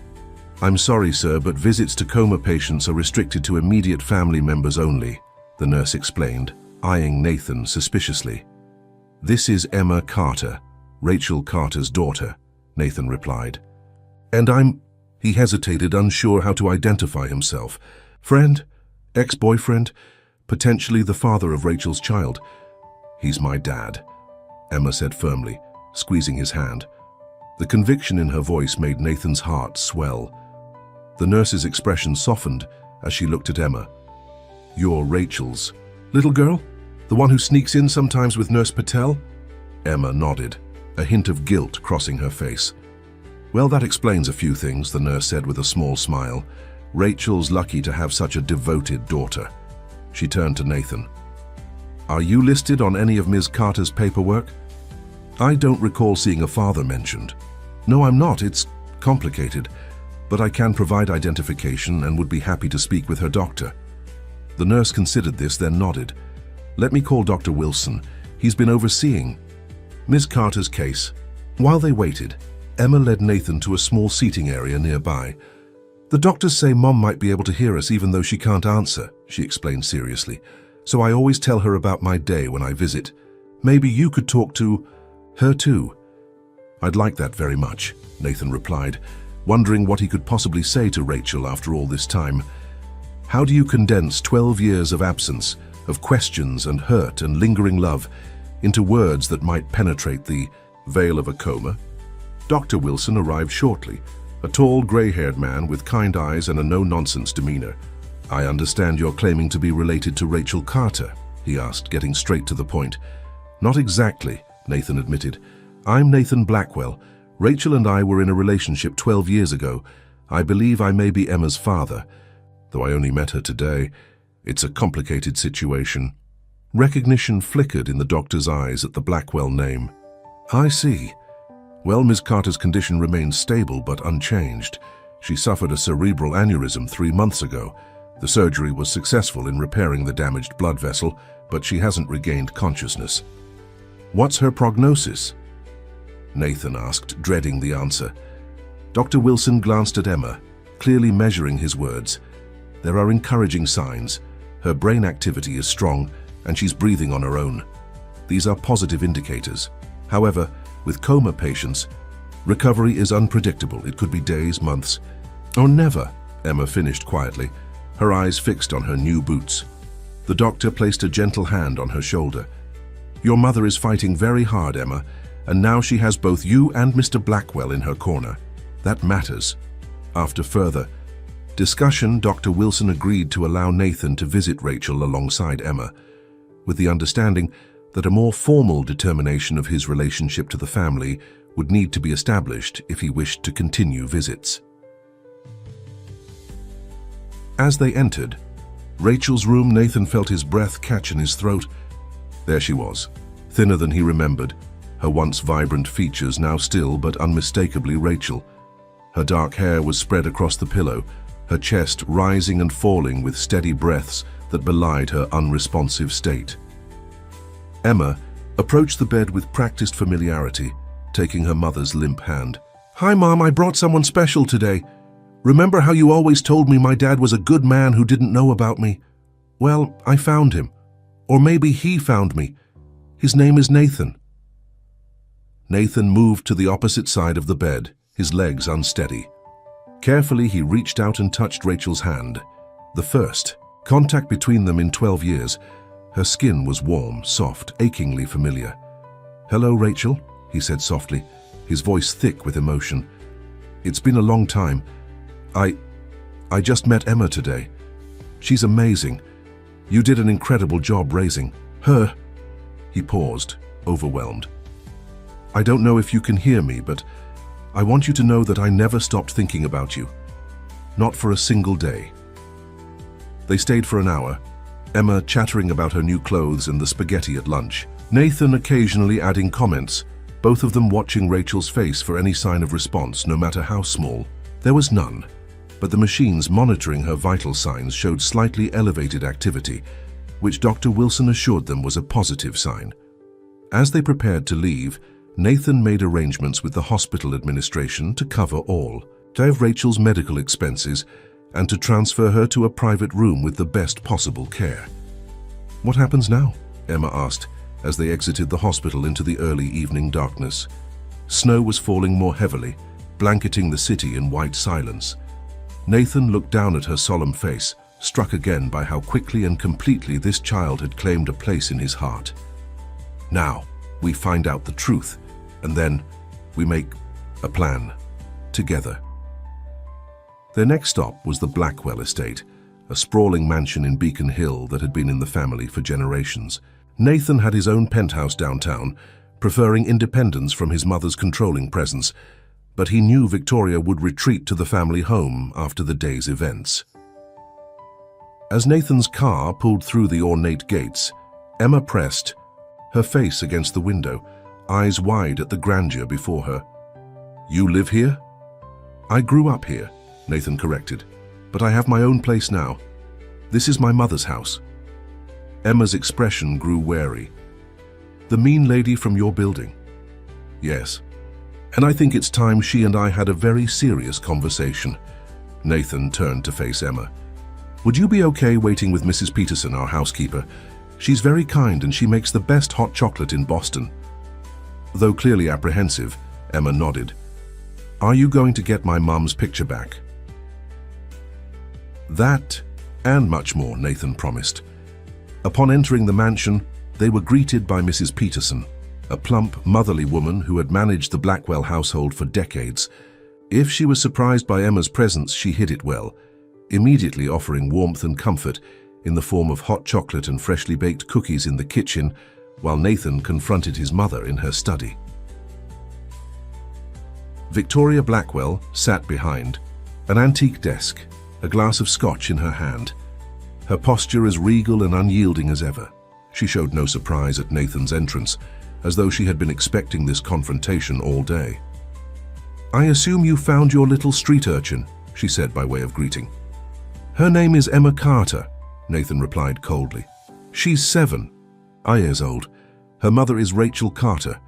"I'm sorry, sir, but visits to coma patients are restricted to immediate family members only," the nurse explained, eyeing Nathan suspiciously. "This is Emma Carter, Rachel Carter's daughter," Nathan replied. "And he hesitated, unsure how to identify himself. "Friend? Ex-boyfriend? Potentially the father of Rachel's child." "He's my dad," Emma said firmly, squeezing his hand. The conviction in her voice made Nathan's heart swell. The nurse's expression softened as she looked at Emma. "You're Rachel's little girl? The one who sneaks in sometimes with Nurse Patel?" Emma nodded, a hint of guilt crossing her face. "Well, that explains a few things," the nurse said with a small smile. "Rachel's lucky to have such a devoted daughter." She turned to Nathan. "Are you listed on any of Ms. Carter's paperwork?" "I don't recall seeing a father mentioned." "No, I'm not. It's complicated. But I can provide identification and would be happy to speak with her doctor." The nurse considered this, then nodded. "Let me call Dr. Wilson. He's been overseeing Ms. Carter's case." While they waited, Emma led Nathan to a small seating area nearby. The doctors say Mom might be able to hear us even though she can't answer, she explained seriously. So I always tell her about my day when I visit. Maybe you could talk to her too. I'd like that very much, Nathan replied, wondering what he could possibly say to Rachel after all this time. How do you condense 12 years of absence, of questions and hurt and lingering love, into words that might penetrate the veil of a coma? Dr. Wilson arrived shortly, a tall, grey-haired man with kind eyes and a no-nonsense demeanor. I understand you're claiming to be related to Rachel Carter, he asked, getting straight to the point. Not exactly, Nathan admitted. I'm Nathan Blackwell. Rachel and I were in a relationship 12 years ago. I believe I may be Emma's father, though I only met her today. It's a complicated situation. Recognition flickered in the doctor's eyes at the Blackwell name. I see. Well, Ms. Carter's condition remains stable but unchanged. She suffered a cerebral aneurysm 3 months ago. The surgery was successful in repairing the damaged blood vessel, but she hasn't regained consciousness. What's her prognosis? Nathan asked, dreading the answer. Dr. Wilson glanced at Emma, clearly measuring his words. There are encouraging signs. Her brain activity is strong, and she's breathing on her own. These are positive indicators. However, with coma patients, recovery is unpredictable. It could be days, months, or never, Emma finished quietly, her eyes fixed on her new boots. The doctor placed a gentle hand on her shoulder. Your mother is fighting very hard, Emma, and now she has both you and Mr. Blackwell in her corner. That matters. After further discussion, Dr. Wilson agreed to allow Nathan to visit Rachel alongside Emma, with the understanding that a more formal determination of his relationship to the family would need to be established if he wished to continue visits. As they entered Rachel's room, Nathan felt his breath catch in his throat. There she was, thinner than he remembered, her once vibrant features now still but unmistakably Rachel. Her dark hair was spread across the pillow, her chest rising and falling with steady breaths that belied her unresponsive state. Emma approached the bed with practiced familiarity, taking her mother's limp hand. Hi, Mom, I brought someone special today. Remember how you always told me my dad was a good man who didn't know about me? Well, I found him. Or maybe he found me. His name is Nathan. Nathan moved to the opposite side of the bed, his legs unsteady. Carefully, he reached out and touched Rachel's hand. The first contact between them in 12 years. Her skin was warm, soft, achingly familiar. Hello, Rachel, he said softly, his voice thick with emotion. It's been a long time. I just met Emma today. She's amazing. You did an incredible job raising her. He paused, overwhelmed. I don't know if you can hear me, but I want you to know that I never stopped thinking about you. Not for a single day. They stayed for an hour, Emma chattering about her new clothes and the spaghetti at lunch, Nathan occasionally adding comments, both of them watching Rachel's face for any sign of response, no matter how small. There was none, but the machines monitoring her vital signs showed slightly elevated activity, which Dr. Wilson assured them was a positive sign. As they prepared to leave, Nathan made arrangements with the hospital administration to cover all, to have Rachel's medical expenses, and to transfer her to a private room with the best possible care. What happens now? Emma asked, as they exited the hospital into the early evening darkness. Snow was falling more heavily, blanketing the city in white silence. Nathan looked down at her solemn face, struck again by how quickly and completely this child had claimed a place in his heart. Now, we find out the truth, and then we make a plan, together. Their next stop was the Blackwell estate, a sprawling mansion in Beacon Hill that had been in the family for generations. Nathan had his own penthouse downtown, preferring independence from his mother's controlling presence, but he knew Victoria would retreat to the family home after the day's events. As Nathan's car pulled through the ornate gates, Emma pressed, her face against the window, eyes wide at the grandeur before her. You live here? I grew up here, Nathan corrected, but I have my own place now. This is my mother's house. Emma's expression grew wary. The mean lady from your building? Yes. And I think it's time she and I had a very serious conversation. Nathan turned to face Emma. Would you be okay waiting with Mrs. Peterson, our housekeeper? She's very kind and she makes the best hot chocolate in Boston. Though clearly apprehensive, Emma nodded. Are you going to get my mum's picture back? That and much more, Nathan promised. Upon entering the mansion, they were greeted by Mrs. Peterson, a plump, motherly woman who had managed the Blackwell household for decades. If she was surprised by Emma's presence, she hid it well, immediately offering warmth and comfort in the form of hot chocolate and freshly baked cookies in the kitchen, while Nathan confronted his mother in her study. Victoria Blackwell sat behind, an antique desk, a glass of scotch in her hand, her posture as regal and unyielding as ever. She showed no surprise at Nathan's entrance, as though she had been expecting this confrontation all day. I assume you found your little street urchin, she said by way of greeting. Her name is Emma Carter, Nathan replied coldly. She's 7 years old. Her mother is Rachel Carter,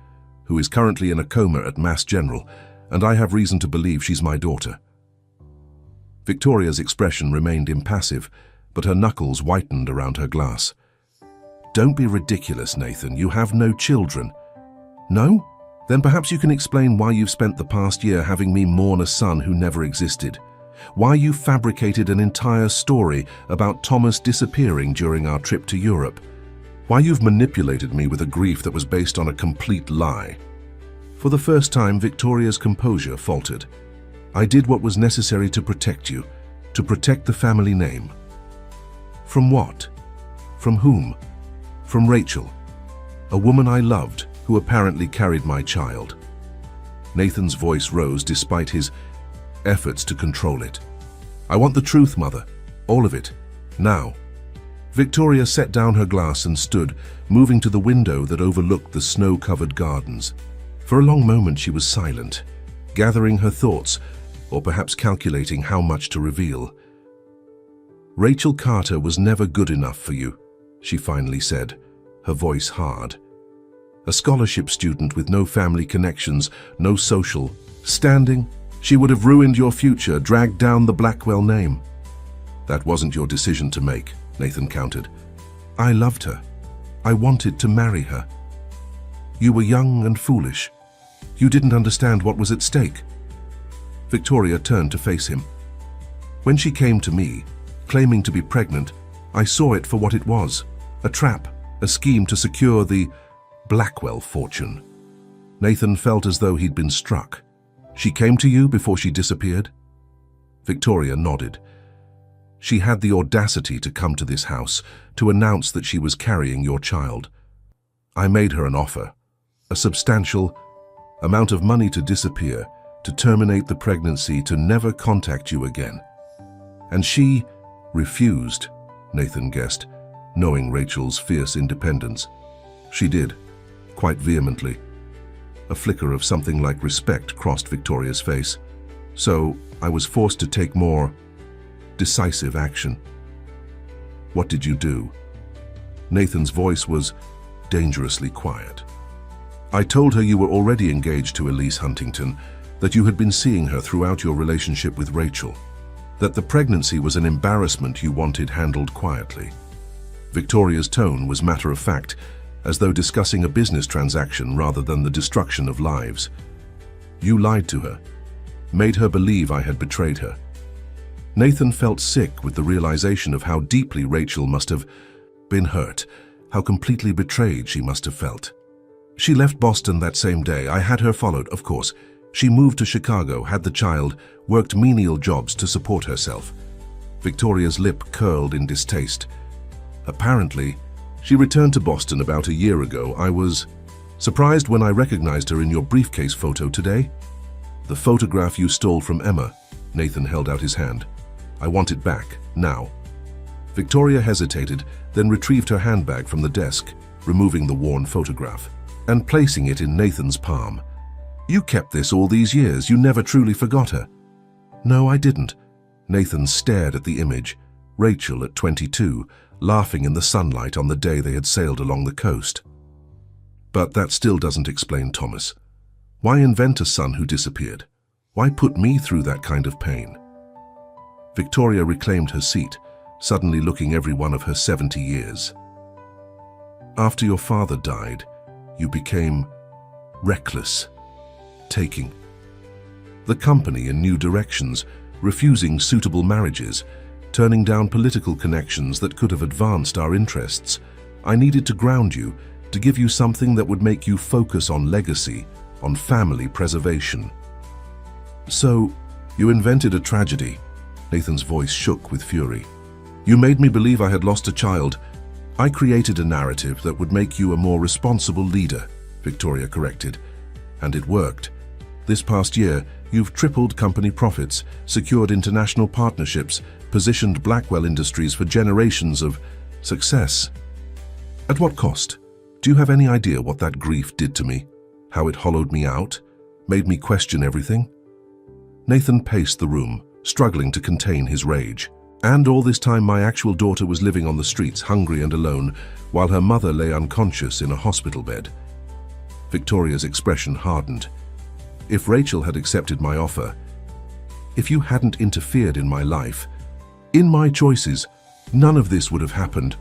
who is currently in a coma at Mass General, and I have reason to believe she's my daughter. Victoria's expression remained impassive, but her knuckles whitened around her glass. Don't be ridiculous, Nathan. You have no children. No? Then perhaps you can explain why you've spent the past year having me mourn a son who never existed. Why you fabricated an entire story about Thomas disappearing during our trip to Europe. Why you've manipulated me with a grief that was based on a complete lie. For the first time, Victoria's composure faltered. I did what was necessary to protect you, to protect the family name. From what? From whom? From Rachel, a woman I loved who apparently carried my child. Nathan's voice rose despite his efforts to control it. I want the truth, Mother. All of it. Now. Victoria set down her glass and stood, moving to the window that overlooked the snow-covered gardens. For a long moment she was silent, gathering her thoughts, or perhaps calculating how much to reveal. Rachel Carter was never good enough for you, she finally said, her voice hard. A scholarship student with no family connections, no social standing, she would have ruined your future, dragged down the Blackwell name. That wasn't your decision to make, Nathan countered. I loved her. I wanted to marry her. You were young and foolish. You didn't understand what was at stake. Victoria turned to face him. When she came to me, claiming to be pregnant, I saw it for what it was, a trap, a scheme to secure the Blackwell fortune. Nathan felt as though he'd been struck. She came to you before she disappeared? Victoria nodded. She had the audacity to come to this house to announce that she was carrying your child. I made her an offer, a substantial amount of money to disappear, to terminate the pregnancy, to never contact you again. And she refused, Nathan guessed, knowing Rachel's fierce independence. She did, quite vehemently. A flicker of something like respect crossed Victoria's face. So I was forced to take more decisive action. What did you do? Nathan's voice was dangerously quiet. I told her you were already engaged to Elise Huntington, that you had been seeing her throughout your relationship with Rachel, that the pregnancy was an embarrassment you wanted handled quietly. Victoria's tone was matter-of-fact, as though discussing a business transaction rather than the destruction of lives. You lied to her, made her believe I had betrayed her. Nathan felt sick with the realization of how deeply Rachel must have been hurt, how completely betrayed she must have felt. She left Boston that same day. I had her followed, of course. She moved to Chicago, had the child, worked menial jobs to support herself. Victoria's lip curled in distaste. Apparently, she returned to Boston about a year ago. I was surprised when I recognized her in your briefcase photo today. The photograph you stole from Emma. Nathan held out his hand. I want it back, now. Victoria hesitated, then retrieved her handbag from the desk, removing the worn photograph, and placing it in Nathan's palm. You kept this all these years. You never truly forgot her. No, I didn't. Nathan stared at the image. Rachel at 22, laughing in the sunlight on the day they had sailed along the coast. But that still doesn't explain Thomas. Why invent a son who disappeared? Why put me through that kind of pain? Victoria reclaimed her seat, suddenly looking every one of her 70 years. After your father died, you became reckless, taking the company in new directions, refusing suitable marriages, turning down political connections that could have advanced our interests. I needed to ground you, to give you something that would make you focus on legacy, on family preservation. So, you invented a tragedy. Nathan's voice shook with fury. You made me believe I had lost a child. I created a narrative that would make you a more responsible leader, Victoria corrected. And it worked. This past year, you've tripled company profits, secured international partnerships, positioned Blackwell Industries for generations of success. At what cost? Do you have any idea what that grief did to me? How it hollowed me out? Made me question everything? Nathan paced the room, struggling to contain his rage. And all this time my actual daughter was living on the streets, hungry and alone, while her mother lay unconscious in a hospital bed. Victoria's expression hardened. If Rachel had accepted my offer, if you hadn't interfered in my life, in my choices, none of this would have happened.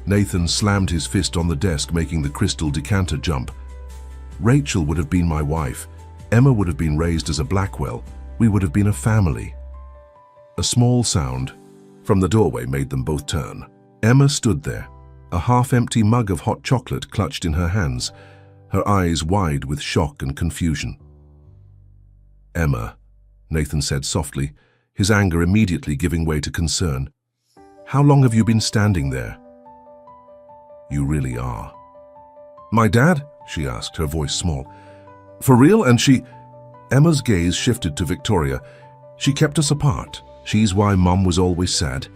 Nathan slammed his fist on the desk, making the crystal decanter jump. Rachel would have been my wife. Emma would have been raised as a Blackwell. We would have been a family. A small sound from the doorway made them both turn. Emma stood there, a half-empty mug of hot chocolate clutched in her hands, her eyes wide with shock and confusion. Emma, Nathan said softly, his anger immediately giving way to concern. How long have you been standing there? You really are. My dad? She asked, her voice small. For real? And she... Emma's gaze shifted to Victoria. She kept us apart. She's why Mom was always sad.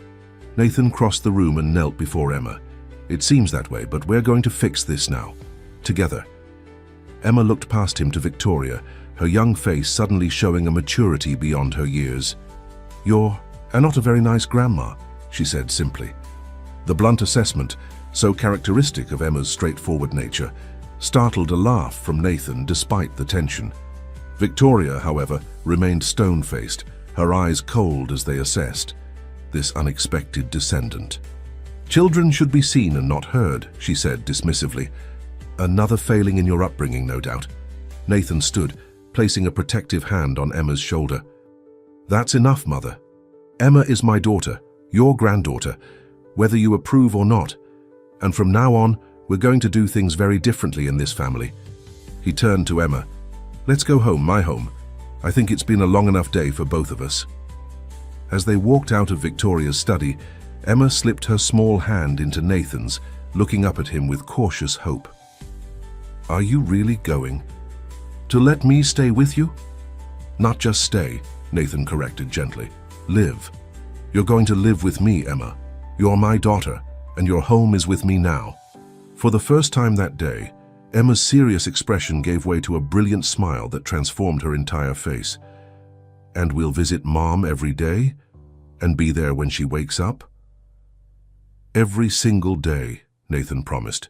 Nathan crossed the room and knelt before Emma. It seems that way, but we're going to fix this now. Together. Emma looked past him to Victoria, her young face suddenly showing a maturity beyond her years. You're not a very nice grandma, she said simply. The blunt assessment, so characteristic of Emma's straightforward nature, startled a laugh from Nathan despite the tension. Victoria, however, remained stone-faced, her eyes cold as they assessed this unexpected descendant. Children should be seen and not heard, she said dismissively. Another failing in your upbringing, no doubt. Nathan stood, placing a protective hand on Emma's shoulder. That's enough, Mother. Emma is my daughter, your granddaughter, whether you approve or not. And from now on, we're going to do things very differently in this family. He turned to Emma. Let's go home, my home. I think it's been a long enough day for both of us. As they walked out of Victoria's study, Emma slipped her small hand into Nathan's, looking up at him with cautious hope. Are you really going to let me stay with you? Not just stay, Nathan corrected gently. Live. You're going to live with me, Emma. You're my daughter, and your home is with me now. For the first time that day, Emma's serious expression gave way to a brilliant smile that transformed her entire face. And we'll visit Mom every day, and be there when she wakes up? Every single day, Nathan promised.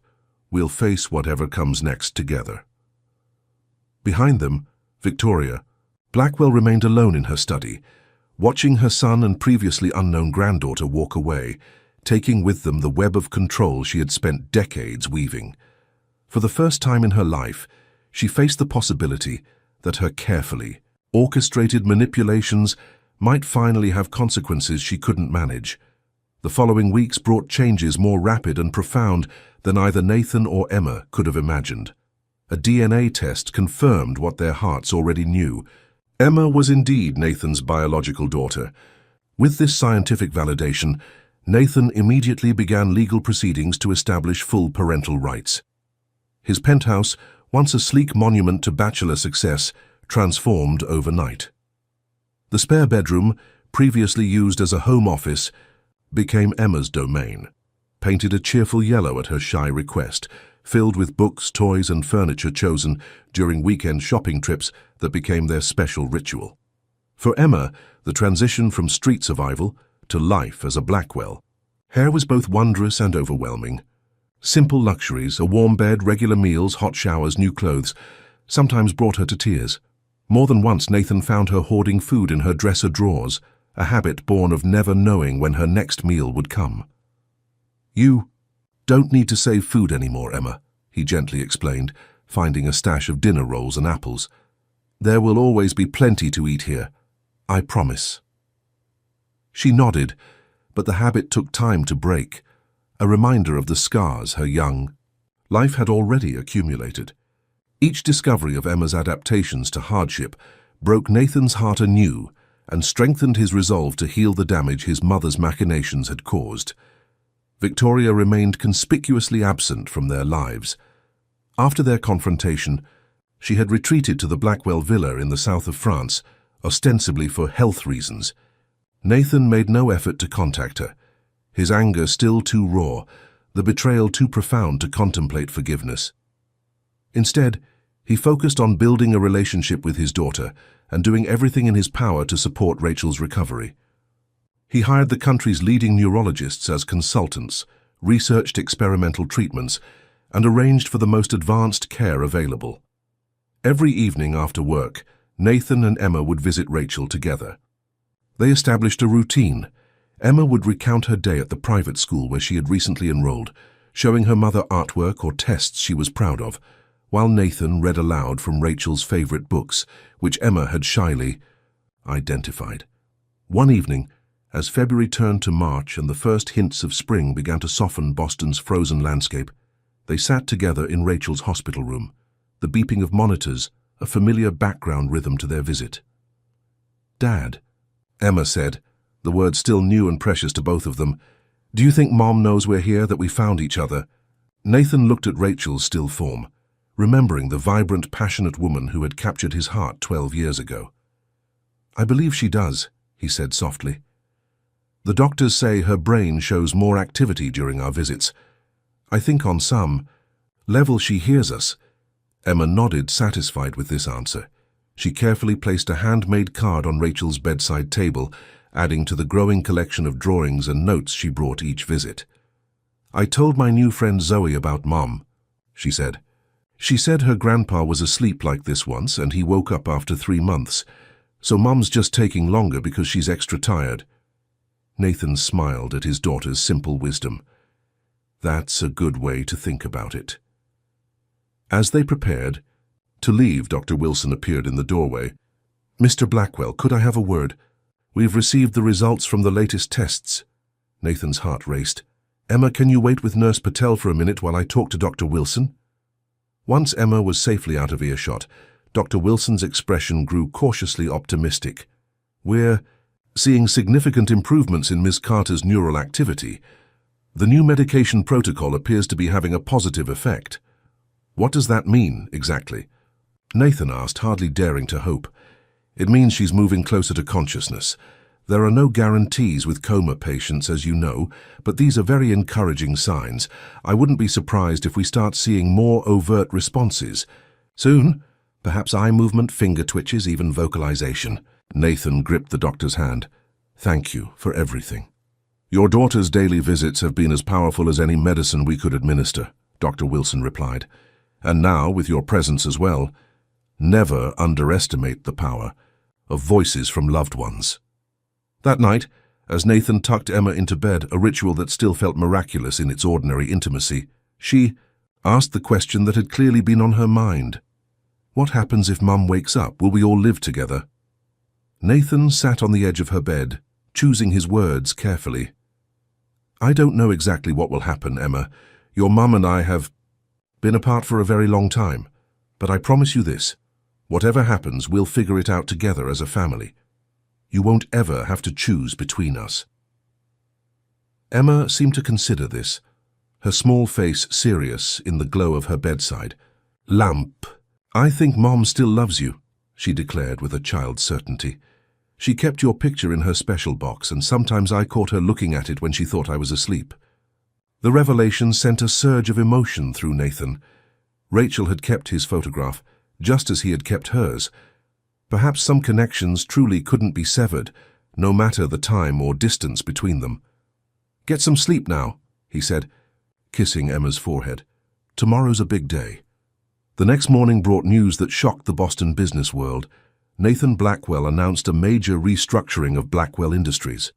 We'll face whatever comes next together. Behind them, Victoria, Blackwell remained alone in her study, watching her son and previously unknown granddaughter walk away, taking with them the web of control she had spent decades weaving. For the first time in her life, she faced the possibility that her carefully orchestrated manipulations might finally have consequences she couldn't manage. The following weeks brought changes more rapid and profound than either Nathan or Emma could have imagined. A DNA test confirmed what their hearts already knew. Emma was indeed Nathan's biological daughter. With this scientific validation, Nathan immediately began legal proceedings to establish full parental rights. His penthouse, once a sleek monument to bachelor success, transformed overnight. The spare bedroom, previously used as a home office, became Emma's domain, painted a cheerful yellow at her shy request, filled with books, toys, and furniture chosen during weekend shopping trips that became their special ritual. For Emma, the transition from street survival to life as a Blackwell hair was both wondrous and overwhelming. Simple luxuries, a warm bed, regular meals, hot showers, new clothes, sometimes brought her to tears. More than once Nathan found her hoarding food in her dresser drawers, a habit born of never knowing when her next meal would come. "You don't need to save food anymore, Emma," he gently explained, finding a stash of dinner rolls and apples. "There will always be plenty to eat here. I promise." She nodded, but the habit took time to break, a reminder of the scars her young life had already accumulated. Each discovery of Emma's adaptations to hardship broke Nathan's heart anew and strengthened his resolve to heal the damage his mother's machinations had caused. Victoria remained conspicuously absent from their lives. After their confrontation, she had retreated to the Blackwell villa in the south of France, ostensibly for health reasons. Nathan made no effort to contact her, his anger still too raw, the betrayal too profound to contemplate forgiveness. Instead, he focused on building a relationship with his daughter and doing everything in his power to support Rachel's recovery. He hired the country's leading neurologists as consultants, researched experimental treatments, and arranged for the most advanced care available. Every evening after work, Nathan and Emma would visit Rachel together. They established a routine. Emma would recount her day at the private school where she had recently enrolled, showing her mother artwork or tests she was proud of, while Nathan read aloud from Rachel's favorite books, which Emma had shyly identified. One evening, as February turned to March and the first hints of spring began to soften Boston's frozen landscape, they sat together in Rachel's hospital room, the beeping of monitors a familiar background rhythm to their visit. "Dad," Emma said, the word still new and precious to both of them, "do you think Mom knows we're here, that we found each other?" Nathan looked at Rachel's still form, remembering the vibrant, passionate woman who had captured his heart 12 years ago. "I believe she does," he said softly. "The doctors say her brain shows more activity during our visits. I think on some level she hears us." Emma nodded, satisfied with this answer. She carefully placed a handmade card on Rachel's bedside table, adding to the growing collection of drawings and notes she brought each visit. "I told my new friend Zoe about Mom," she said. "She said her grandpa was asleep like this once and he woke up after 3 months, so Mom's just taking longer because she's extra tired." Nathan smiled at his daughter's simple wisdom. That's a good way to think about it. As they prepared to leave, Dr. Wilson appeared in the doorway. "Mr. Blackwell, could I have a word? We've received the results from the latest tests." Nathan's heart raced. "Emma, can you wait with Nurse Patel for a minute while I talk to Dr. Wilson?" Once Emma was safely out of earshot, Dr. Wilson's expression grew cautiously optimistic. "We're seeing significant improvements in Miss Carter's neural activity. The new medication protocol appears to be having a positive effect." "What does that mean, exactly?" Nathan asked, hardly daring to hope. "It means she's moving closer to consciousness. There are no guarantees with coma patients, as you know, but these are very encouraging signs. I wouldn't be surprised if we start seeing more overt responses. Soon, perhaps eye movement, finger twitches, even vocalization." Nathan gripped the doctor's hand. "Thank you for everything." "Your daughter's daily visits have been as powerful as any medicine we could administer," Dr. Wilson replied. "And now, with your presence as well, never underestimate the power of voices from loved ones." That night, as Nathan tucked Emma into bed, a ritual that still felt miraculous in its ordinary intimacy, she asked the question that had clearly been on her mind. "What happens if Mum wakes up? Will we all live together?" Nathan sat on the edge of her bed, choosing his words carefully. "I don't know exactly what will happen, Emma. Your mum and I have been apart for a very long time, but I promise you this. Whatever happens, we'll figure it out together as a family. You won't ever have to choose between us." Emma seemed to consider this, her small face serious in the glow of her bedside. "Lamp, I think Mom still loves you," she declared with a child's certainty. "She kept your picture in her special box, and sometimes I caught her looking at it when she thought I was asleep." The revelation sent a surge of emotion through Nathan. Rachel had kept his photograph, just as he had kept hers. Perhaps some connections truly couldn't be severed, no matter the time or distance between them. "Get some sleep now," he said, kissing Emma's forehead. "Tomorrow's a big day." The next morning brought news that shocked the Boston business world. Nathan Blackwell announced a major restructuring of Blackwell Industries.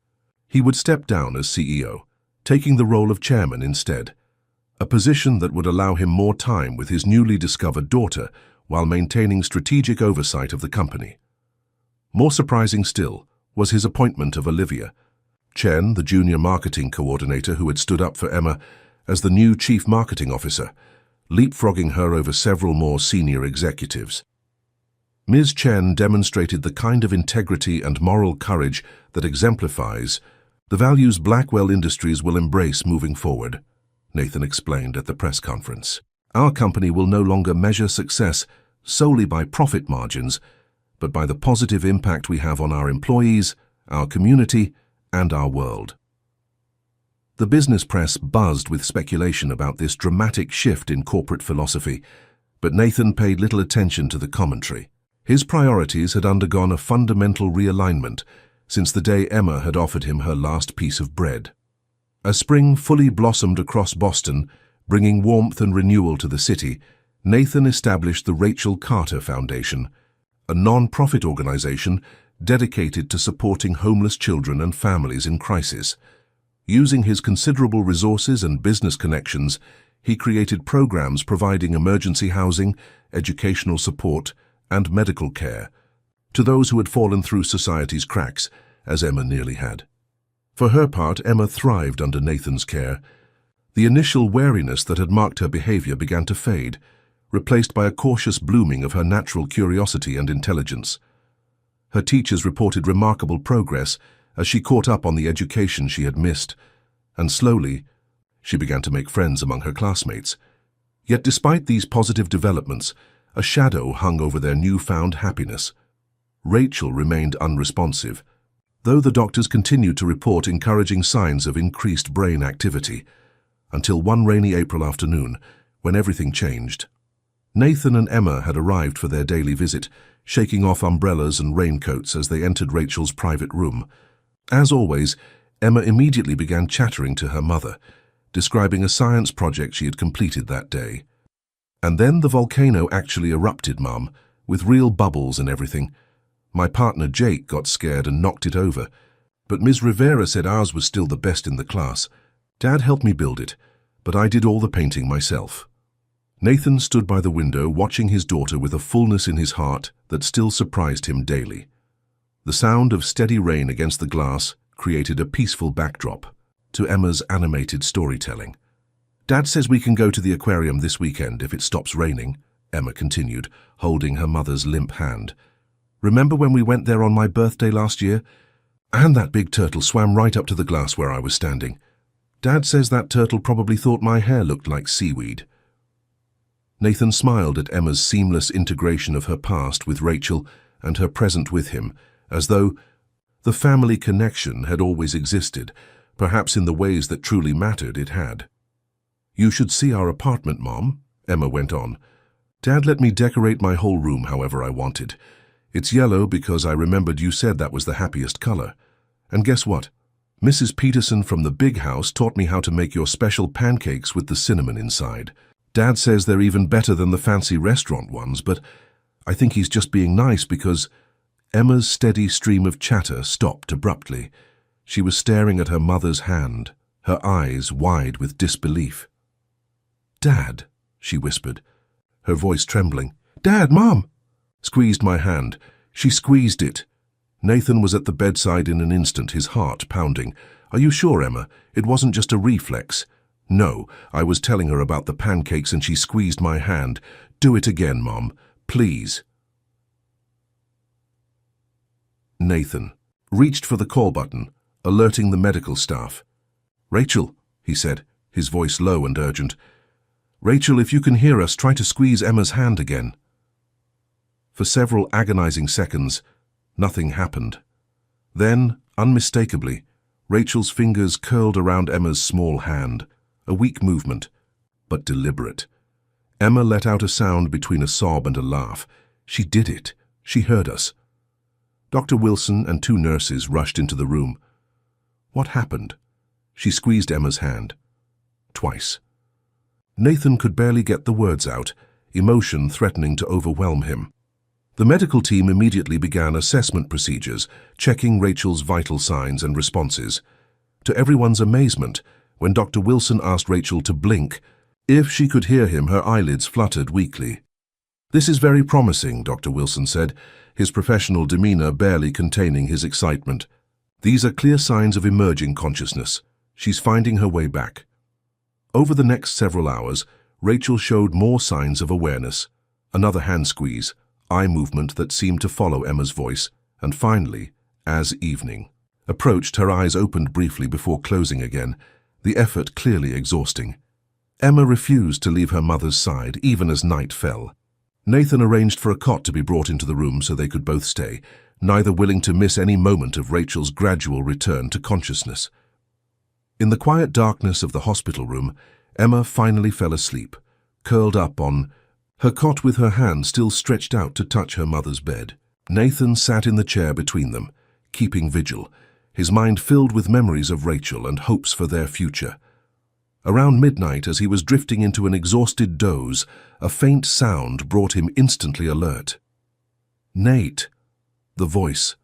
He would step down as CEO, taking the role of chairman instead, a position that would allow him more time with his newly discovered daughter while maintaining strategic oversight of the company. More surprising still was his appointment of Olivia Chen, the junior marketing coordinator who had stood up for Emma, as the new chief marketing officer, leapfrogging her over several more senior executives. Ms. Chen demonstrated the kind of integrity and moral courage that exemplifies the values Blackwell Industries will embrace moving forward, Nathan explained at the press conference. Our company will no longer measure success solely by profit margins, but by the positive impact we have on our employees, our community, and our world. The business press buzzed with speculation about this dramatic shift in corporate philosophy, but Nathan paid little attention to the commentary. His priorities had undergone a fundamental realignment since the day Emma had offered him her last piece of bread. As spring fully blossomed across Boston, bringing warmth and renewal to the city, Nathan established the Rachel Carter Foundation, a non-profit organization dedicated to supporting homeless children and families in crisis. Using his considerable resources and business connections, he created programs providing emergency housing, educational support, and medical care to those who had fallen through society's cracks, as Emma nearly had. For her part, Emma thrived under Nathan's care. The initial wariness that had marked her behavior began to fade, replaced by a cautious blooming of her natural curiosity and intelligence. Her teachers reported remarkable progress as she caught up on the education she had missed, and slowly, she began to make friends among her classmates. Yet despite these positive developments, a shadow hung over their newfound happiness. Rachel remained unresponsive, though the doctors continued to report encouraging signs of increased brain activity, until one rainy April afternoon, when everything changed. Nathan and Emma had arrived for their daily visit, shaking off umbrellas and raincoats as they entered Rachel's private room. As always, Emma immediately began chattering to her mother, describing a science project she had completed that day. And then the volcano actually erupted, Mum, with real bubbles and everything. My partner Jake got scared and knocked it over, but Ms. Rivera said ours was still the best in the class. Dad helped me build it, but I did all the painting myself. Nathan stood by the window watching his daughter with a fullness in his heart that still surprised him daily. The sound of steady rain against the glass created a peaceful backdrop to Emma's animated storytelling. Dad says we can go to the aquarium this weekend if it stops raining, Emma continued, holding her mother's limp hand. Remember when we went there on my birthday last year? And that big turtle swam right up to the glass where I was standing. Dad says that turtle probably thought my hair looked like seaweed. Nathan smiled at Emma's seamless integration of her past with Rachel and her present with him, as though the family connection had always existed, perhaps in the ways that truly mattered it had. You should see our apartment, Mom, Emma went on. Dad let me decorate my whole room however I wanted. It's yellow because I remembered you said that was the happiest color. And guess what? Mrs. Peterson from the big house taught me how to make your special pancakes with the cinnamon inside. Dad says they're even better than the fancy restaurant ones, but I think he's just being nice because... Emma's steady stream of chatter stopped abruptly. She was staring at her mother's hand, her eyes wide with disbelief. Dad, she whispered, her voice trembling. Dad, Mom! Squeezed my hand. She squeezed it. Nathan was at the bedside in an instant, his heart pounding. Are you sure, Emma? It wasn't just a reflex. No, I was telling her about the pancakes and she squeezed my hand. Do it again, Mom. Please. Nathan reached for the call button, alerting the medical staff. Rachel, he said, his voice low and urgent. Rachel, if you can hear us, try to squeeze Emma's hand again. For several agonizing seconds, nothing happened. Then, unmistakably, Rachel's fingers curled around Emma's small hand, a weak movement, but deliberate. Emma let out a sound between a sob and a laugh. She did it. She heard us. Dr. Wilson and two nurses rushed into the room. What happened? She squeezed Emma's hand. Twice. Nathan could barely get the words out, emotion threatening to overwhelm him. The medical team immediately began assessment procedures, checking Rachel's vital signs and responses. To everyone's amazement, when Dr. Wilson asked Rachel to blink, if she could hear him, her eyelids fluttered weakly. "This is very promising," Dr. Wilson said, his professional demeanor barely containing his excitement. "These are clear signs of emerging consciousness. She's finding her way back." Over the next several hours, Rachel showed more signs of awareness. Another hand squeeze, eye movement that seemed to follow Emma's voice, and finally, as evening approached, her eyes opened briefly before closing again, the effort clearly exhausting. Emma refused to leave her mother's side, even as night fell. Nathan arranged for a cot to be brought into the room so they could both stay, neither willing to miss any moment of Rachel's gradual return to consciousness. In the quiet darkness of the hospital room, Emma finally fell asleep, curled up on her cot with her hand still stretched out to touch her mother's bed. Nathan sat in the chair between them, keeping vigil, his mind filled with memories of Rachel and hopes for their future. Around midnight, as he was drifting into an exhausted doze, a faint sound brought him instantly alert. "Nate!" The voice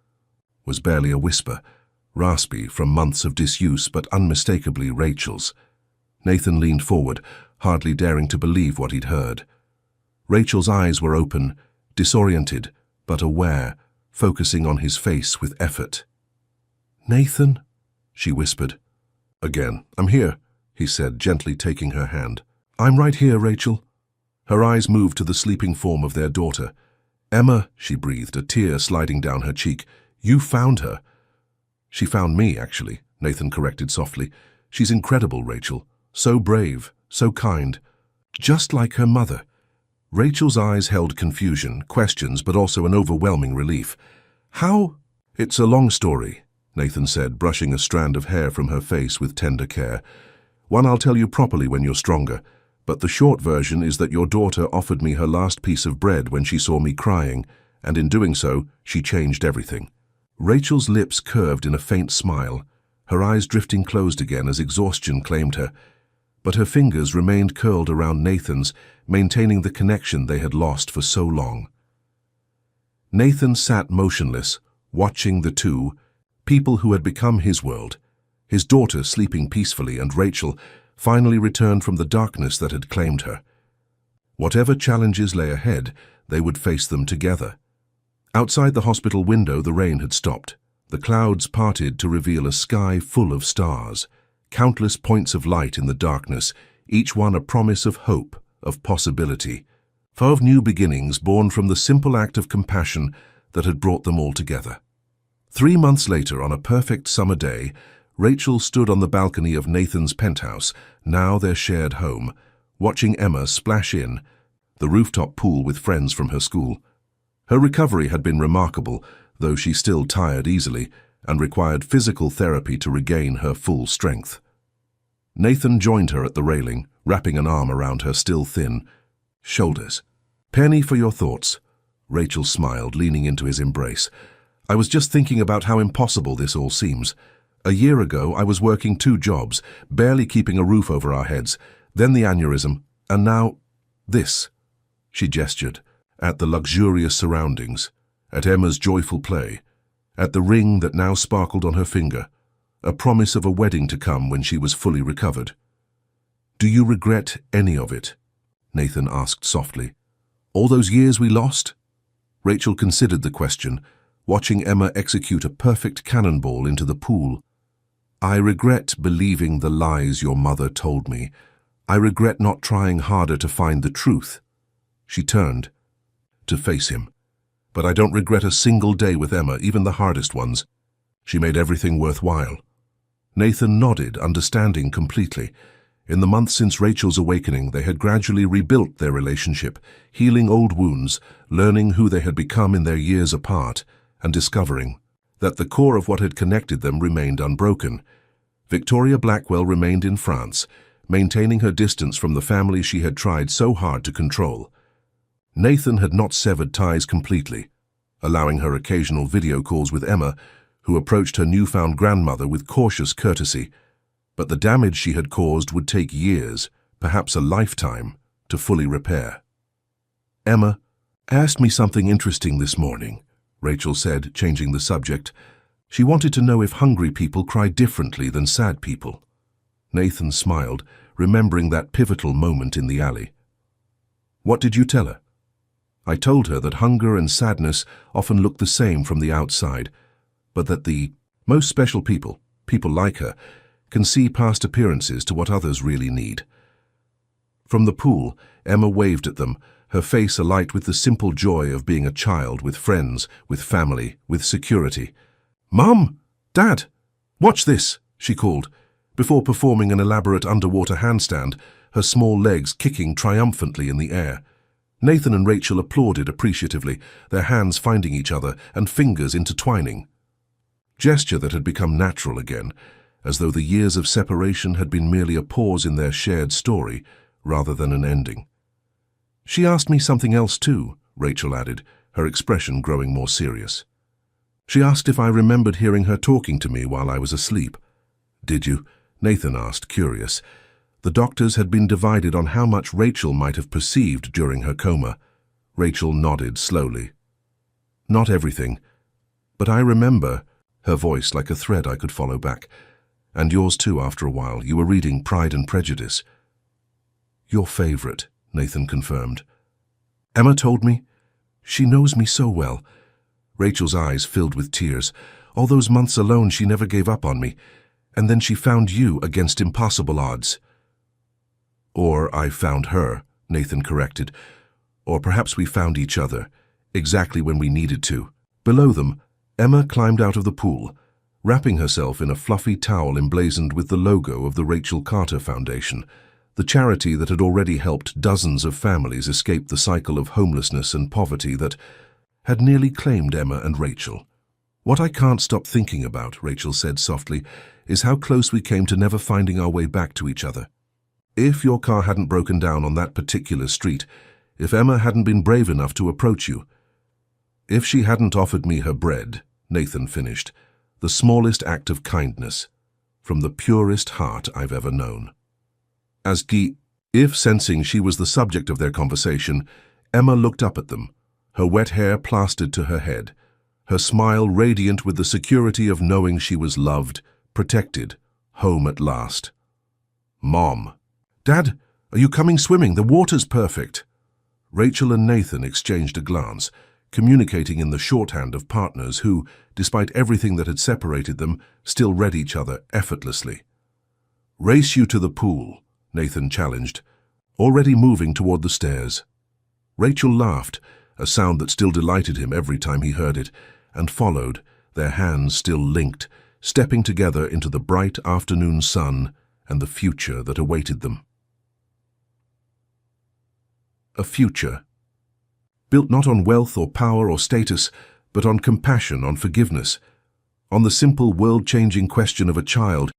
was barely a whisper, raspy from months of disuse, but unmistakably Rachel's. Nathan leaned forward, hardly daring to believe what he'd heard. Rachel's eyes were open, disoriented, but aware, focusing on his face with effort. "Nathan?" she whispered. "Again, I'm here," he said, gently taking her hand. "I'm right here, Rachel." Her eyes moved to the sleeping form of their daughter. "Emma," she breathed, a tear sliding down her cheek. "You found her." "She found me, actually," Nathan corrected softly. "She's incredible, Rachel. So brave, so kind. Just like her mother." Rachel's eyes held confusion, questions, but also an overwhelming relief. "How?" "It's a long story," Nathan said, brushing a strand of hair from her face with tender care. "One I'll tell you properly when you're stronger, but the short version is that your daughter offered me her last piece of bread when she saw me crying, and in doing so, she changed everything." Rachel's lips curved in a faint smile, her eyes drifting closed again as exhaustion claimed her, but her fingers remained curled around Nathan's, maintaining the connection they had lost for so long. Nathan sat motionless, watching the two, people who had become his world, his daughter sleeping peacefully and Rachel finally returned from the darkness that had claimed her. Whatever challenges lay ahead, they would face them together. Outside the hospital window, the rain had stopped. The clouds parted to reveal a sky full of stars, countless points of light in the darkness, each one a promise of hope, of possibility, of new beginnings born from the simple act of compassion that had brought them all together. 3 months later, on a perfect summer day, Rachel stood on the balcony of Nathan's penthouse, now their shared home, watching Emma splash in, the rooftop pool with friends from her school. Her recovery had been remarkable, though she still tired easily and required physical therapy to regain her full strength. Nathan joined her at the railing, wrapping an arm around her still thin shoulders. "Penny, for your thoughts," Rachel smiled, leaning into his embrace. "I was just thinking about how impossible this all seems. A year ago, I was working 2 jobs, barely keeping a roof over our heads, then the aneurysm, and now this." She gestured at the luxurious surroundings, at Emma's joyful play, at the ring that now sparkled on her finger, a promise of a wedding to come when she was fully recovered. "Do you regret any of it?" Nathan asked softly. "All those years we lost?" Rachel considered the question, watching Emma execute a perfect cannonball into the pool. "I regret believing the lies your mother told me. I regret not trying harder to find the truth." She turned to face him. "But I don't regret a single day with Emma, even the hardest ones. She made everything worthwhile." Nathan nodded, understanding completely. In the months since Rachel's awakening, they had gradually rebuilt their relationship, healing old wounds, learning who they had become in their years apart, and discovering that the core of what had connected them remained unbroken. Victoria Blackwell remained in France, maintaining her distance from the family she had tried so hard to control. Nathan had not severed ties completely, allowing her occasional video calls with Emma, who approached her newfound grandmother with cautious courtesy, but the damage she had caused would take years, perhaps a lifetime, to fully repair. Emma, Asked me something interesting this morning, Rachel said, changing the subject. She wanted to know if hungry people cry differently than sad people. Nathan smiled, remembering that pivotal moment in the alley. What did you tell her? I told her that hunger and sadness often look the same from the outside, but that the most special people, people like her, can see past appearances to what others really need. From the pool, Emma waved at them, her face alight with the simple joy of being a child with friends, with family, with security. "Mum! Dad! Watch this!" she called, before performing an elaborate underwater handstand, her small legs kicking triumphantly in the air. Nathan and Rachel applauded appreciatively, their hands finding each other and fingers intertwining. Gesture that had become natural again, as though the years of separation had been merely a pause in their shared story, rather than an ending. "She asked me something else too," Rachel added, her expression growing more serious. "She asked if I remembered hearing her talking to me while I was asleep." "Did you?" Nathan asked, curious. The doctors had been divided on how much Rachel might have perceived during her coma. Rachel nodded slowly. "Not everything. But I remember," her voice like a thread I could follow back. "And yours too after a while. You were reading Pride and Prejudice." "Your favorite," Nathan confirmed. "Emma told me. She knows me so well." Rachel's eyes filled with tears. "All those months alone she never gave up on me. And then she found you against impossible odds." "Or I found her," Nathan corrected. "Or perhaps we found each other, exactly when we needed to." Below them, Emma climbed out of the pool, wrapping herself in a fluffy towel emblazoned with the logo of the Rachel Carter Foundation, the charity that had already helped dozens of families escape the cycle of homelessness and poverty that had nearly claimed Emma and Rachel. "What I can't stop thinking about," Rachel said softly, "is how close we came to never finding our way back to each other. If your car hadn't broken down on that particular street, if Emma hadn't been brave enough to approach you, if she hadn't offered me her bread," Nathan finished, "the smallest act of kindness, from the purest heart I've ever known." If sensing she was the subject of their conversation, Emma looked up at them, her wet hair plastered to her head, her smile radiant with the security of knowing she was loved, protected, home at last. "Mom. Dad, are you coming swimming? The water's perfect." Rachel and Nathan exchanged a glance, communicating in the shorthand of partners who, despite everything that had separated them, still read each other effortlessly. "Race you to the pool," Nathan challenged, already moving toward the stairs. Rachel laughed, a sound that still delighted him every time he heard it, and followed, their hands still linked, stepping together into the bright afternoon sun and the future that awaited them. A future, built not on wealth or power or status, but on compassion, on forgiveness, on the simple world-changing question of a child